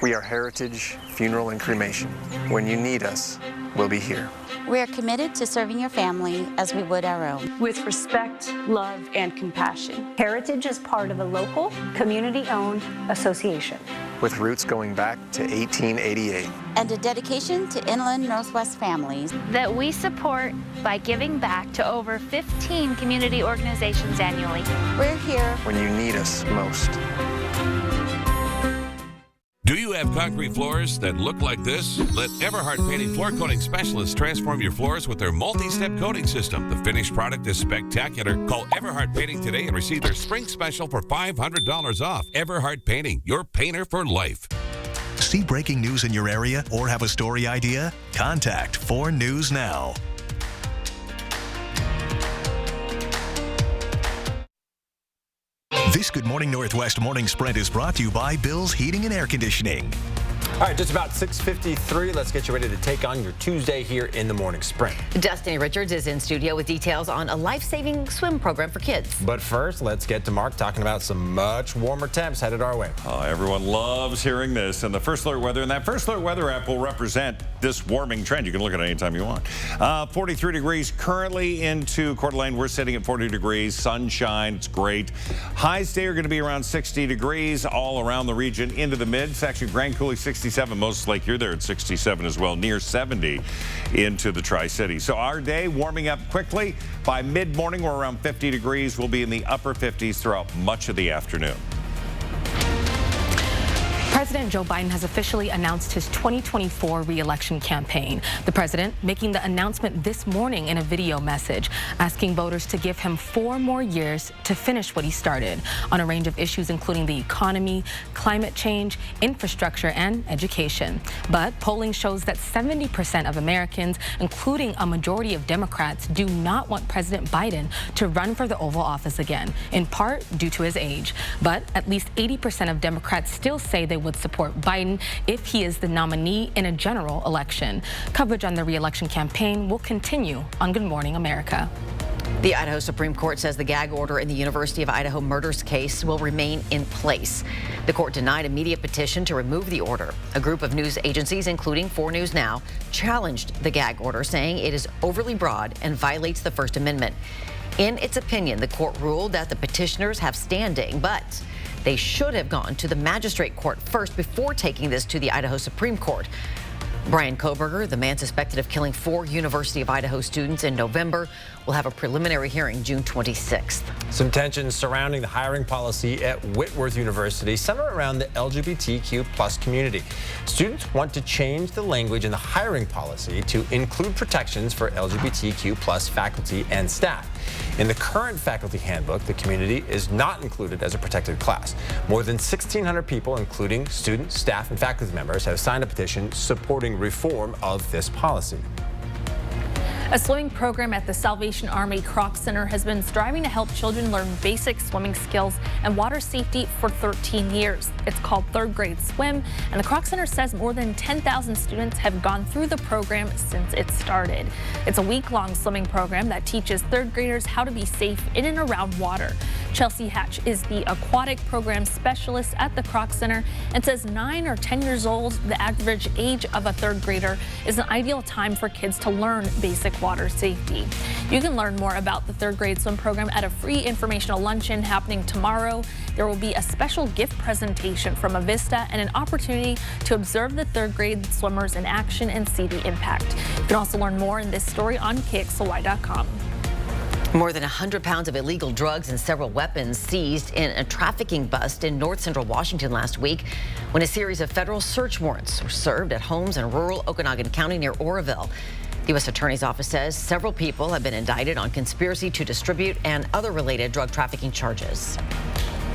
We are Heritage Funeral and Cremation. When you need us, we'll be here. We are committed to serving your family as we would our own. With respect, love, and compassion. Heritage is part of a local, community-owned association. With roots going back to 1888. And a dedication to inland Northwest families. That we support by giving back to over 15 community organizations annually. We're here when you need us most. Do you have concrete floors that look like this? Let Everhart Painting floor coating specialists transform your floors with their multi-step coating system. The finished product is spectacular. Call Everhart Painting today and receive their spring special for $500 off. Everhart Painting, your painter for life. See breaking news in your area or have a story idea? Contact 4 News Now. This Good Morning Northwest morning sprint is brought to you by Bill's Heating and Air Conditioning. All right, just about 6:53. Let's get you ready to take on your Tuesday here in the morning sprint. Destiny Richards is in studio with details on a life-saving swim program for kids. But first, let's get to Mark talking about some much warmer temps headed our way. Everyone loves hearing this. And the First Alert Weather, and that First Alert Weather app will represent this warming trend. You can look at it anytime you want. 43 degrees currently into Coeur d'Alene. We're sitting at 40 degrees. Sunshine. It's great. Highs today are going to be around 60 degrees all around the region into the mids. Actually, Grand Coulee 67. Moses Lake, you're there at 67 as well, near 70 into the Tri-City. So our day warming up quickly. By mid-morning, we're around 50 degrees. We'll be in the upper 50s throughout much of the afternoon. President Joe Biden has officially announced his 2024 re-election campaign. The president making the announcement this morning in a video message, asking voters to give him 4 more years to finish what he started on a range of issues, including the economy, climate change, infrastructure, and education. But polling shows that 70% of Americans, including a majority of Democrats, do not want President Biden to run for the Oval Office again, in part due to his age. But at least 80% of Democrats still say they would support Biden if he is the nominee in a general election. Coverage on the re-election campaign will continue on Good Morning America. The Idaho Supreme Court says the gag order in the University of Idaho murders case will remain in place. The court denied a media petition to remove the order. A group of news agencies, including 4 News Now, challenged the gag order, saying it is overly broad and violates the First Amendment. In its opinion, the court ruled that the petitioners have standing, but they should have gone to the magistrate court first before taking this to the Idaho Supreme Court. Brian Koberger, the man suspected of killing 4 University of Idaho students in November, will have a preliminary hearing June 26th. Some tensions surrounding the hiring policy at Whitworth University center around the LGBTQ+ community. Students want to change the language in the hiring policy to include protections for LGBTQ+ faculty and staff. In the current faculty handbook, the community is not included as a protected class. More than 1,600 people, including students, staff, and faculty members, have signed a petition supporting reform of this policy. A swimming program at the Salvation Army Kroc Center has been striving to help children learn basic swimming skills and water safety for 13 years. It's called Third Grade Swim, and the Kroc Center says more than 10,000 students have gone through the program since it started. It's a week-long swimming program that teaches third graders how to be safe in and around water. Chelsea Hatch is the aquatic program specialist at the Kroc Center and says 9 or 10 years old, the average age of a third grader, is an ideal time for kids to learn basic water safety. You can learn more about the Third Grade Swim program at a free informational luncheon happening tomorrow. There will be a special gift presentation from Avista and an opportunity to observe the third grade swimmers in action and see the impact. You can also learn more in this story on KXLY.com. More than 100 pounds of illegal drugs and several weapons seized in a trafficking bust in north central Washington last week when a series of federal search warrants were served at homes in rural Okanogan County near Oroville. The U.S. Attorney's Office says several people have been indicted on conspiracy to distribute and other related drug trafficking charges.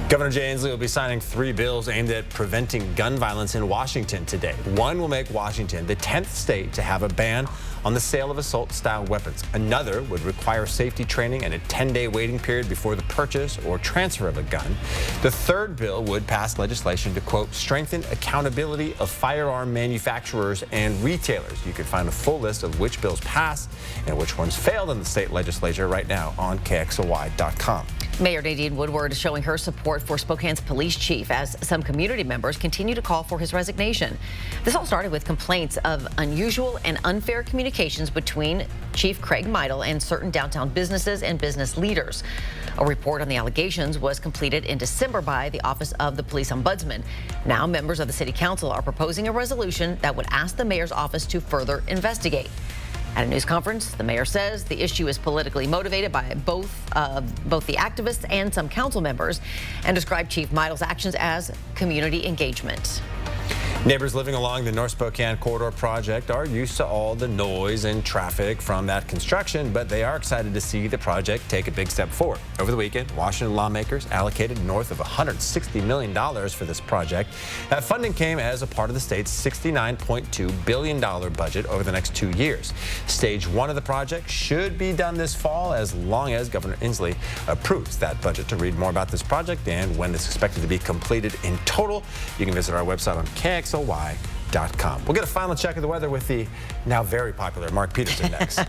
Governor Jay Inslee will be signing 3 bills aimed at preventing gun violence in Washington today. One will make Washington the 10th state to have a ban on the sale of assault-style weapons. Another would require safety training and a 10-day waiting period before the purchase or transfer of a gun. The third bill would pass legislation to, quote, strengthen accountability of firearm manufacturers and retailers. You can find a full list of which bills passed and which ones failed in the state legislature right now on KXLY.com. Mayor Nadine Woodward is showing her support for Spokane's police chief as some community members continue to call for his resignation. This all started with complaints of unusual and unfair communications between Chief Craig Meidel and certain downtown businesses and business leaders. A report on the allegations was completed in December by the Office of the Police Ombudsman. Now members of the City Council are proposing a resolution that would ask the mayor's office to further investigate. At a news conference, the mayor says the issue is politically motivated by both the activists and some council members, and described Chief Meidel's actions as community engagement. Neighbors living along the North Spokane Corridor project are used to all the noise and traffic from that construction, but they are excited to see the project take a big step forward. Over the weekend, Washington lawmakers allocated north of $160 million for this project. That funding came as a part of the state's $69.2 billion budget over the next 2 years. Stage 1 of the project should be done this fall as long as Governor Inslee approves that budget. To read more about this project and when it's expected to be completed in total, you can visit our website on KXLY.com. We'll get a final check of the weather with the now very popular Mark Peterson next. At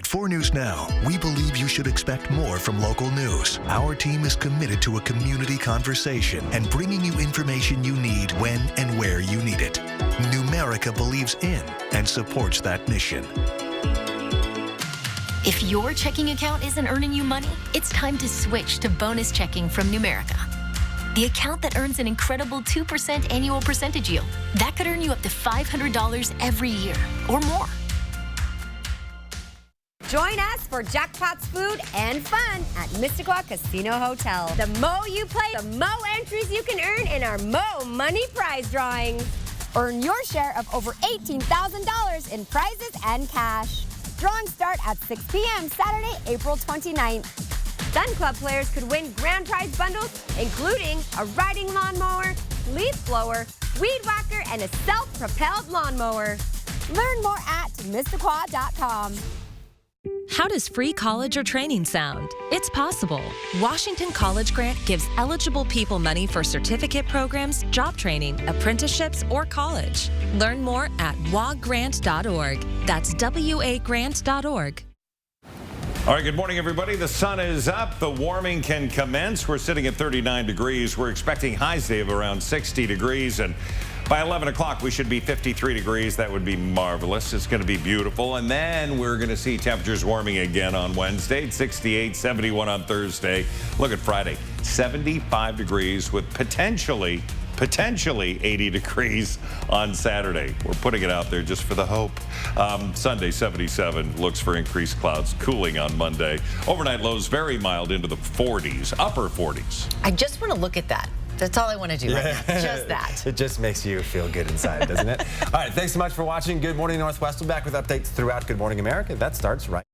4 News Now, we believe you should expect more from local news. Our team is committed to a community conversation and bringing you information you need when and where you need it. Numerica believes in and supports that mission. If your checking account isn't earning you money, it's time to switch to bonus checking from Numerica. The account that earns an incredible 2% annual percentage yield. That could earn you up to $500 every year or more. Join us for jackpots, food, and fun at Mississauga Casino Hotel. The more you play, the more entries you can earn in our Mo Money prize drawing. Earn your share of over $18,000 in prizes and cash. Drawings start at 6 p.m. Saturday, April 29th. Gun Club players could win grand prize bundles, including a riding lawnmower, leaf blower, weed whacker, and a self-propelled lawnmower. Learn more at Mississauga.com. How does free college or training sound? It's possible. Washington College Grant gives eligible people money for certificate programs, job training, apprenticeships, or college. Learn more at wagrant.org. That's wagrant.org. All right, good morning, everybody. The sun is up. The warming can commence. We're sitting at 39 degrees. We're expecting highs today of around 60 degrees. And by 11 o'clock, we should be 53 degrees. That would be marvelous. It's going to be beautiful. And then we're going to see temperatures warming again on Wednesday, 68, 71 on Thursday. Look at Friday, 75 degrees with potentially 80 degrees on Saturday. We're putting it out there just for the hope. Sunday, 77. Looks for increased clouds. Cooling on Monday. Overnight lows very mild into the 40s, upper 40s. I just want to look at that. That's all I want to do right now. Just that. It just makes you feel good inside, doesn't it? All right, thanks so much for watching Good Morning Northwest. We'll be back with updates throughout Good Morning America. That starts right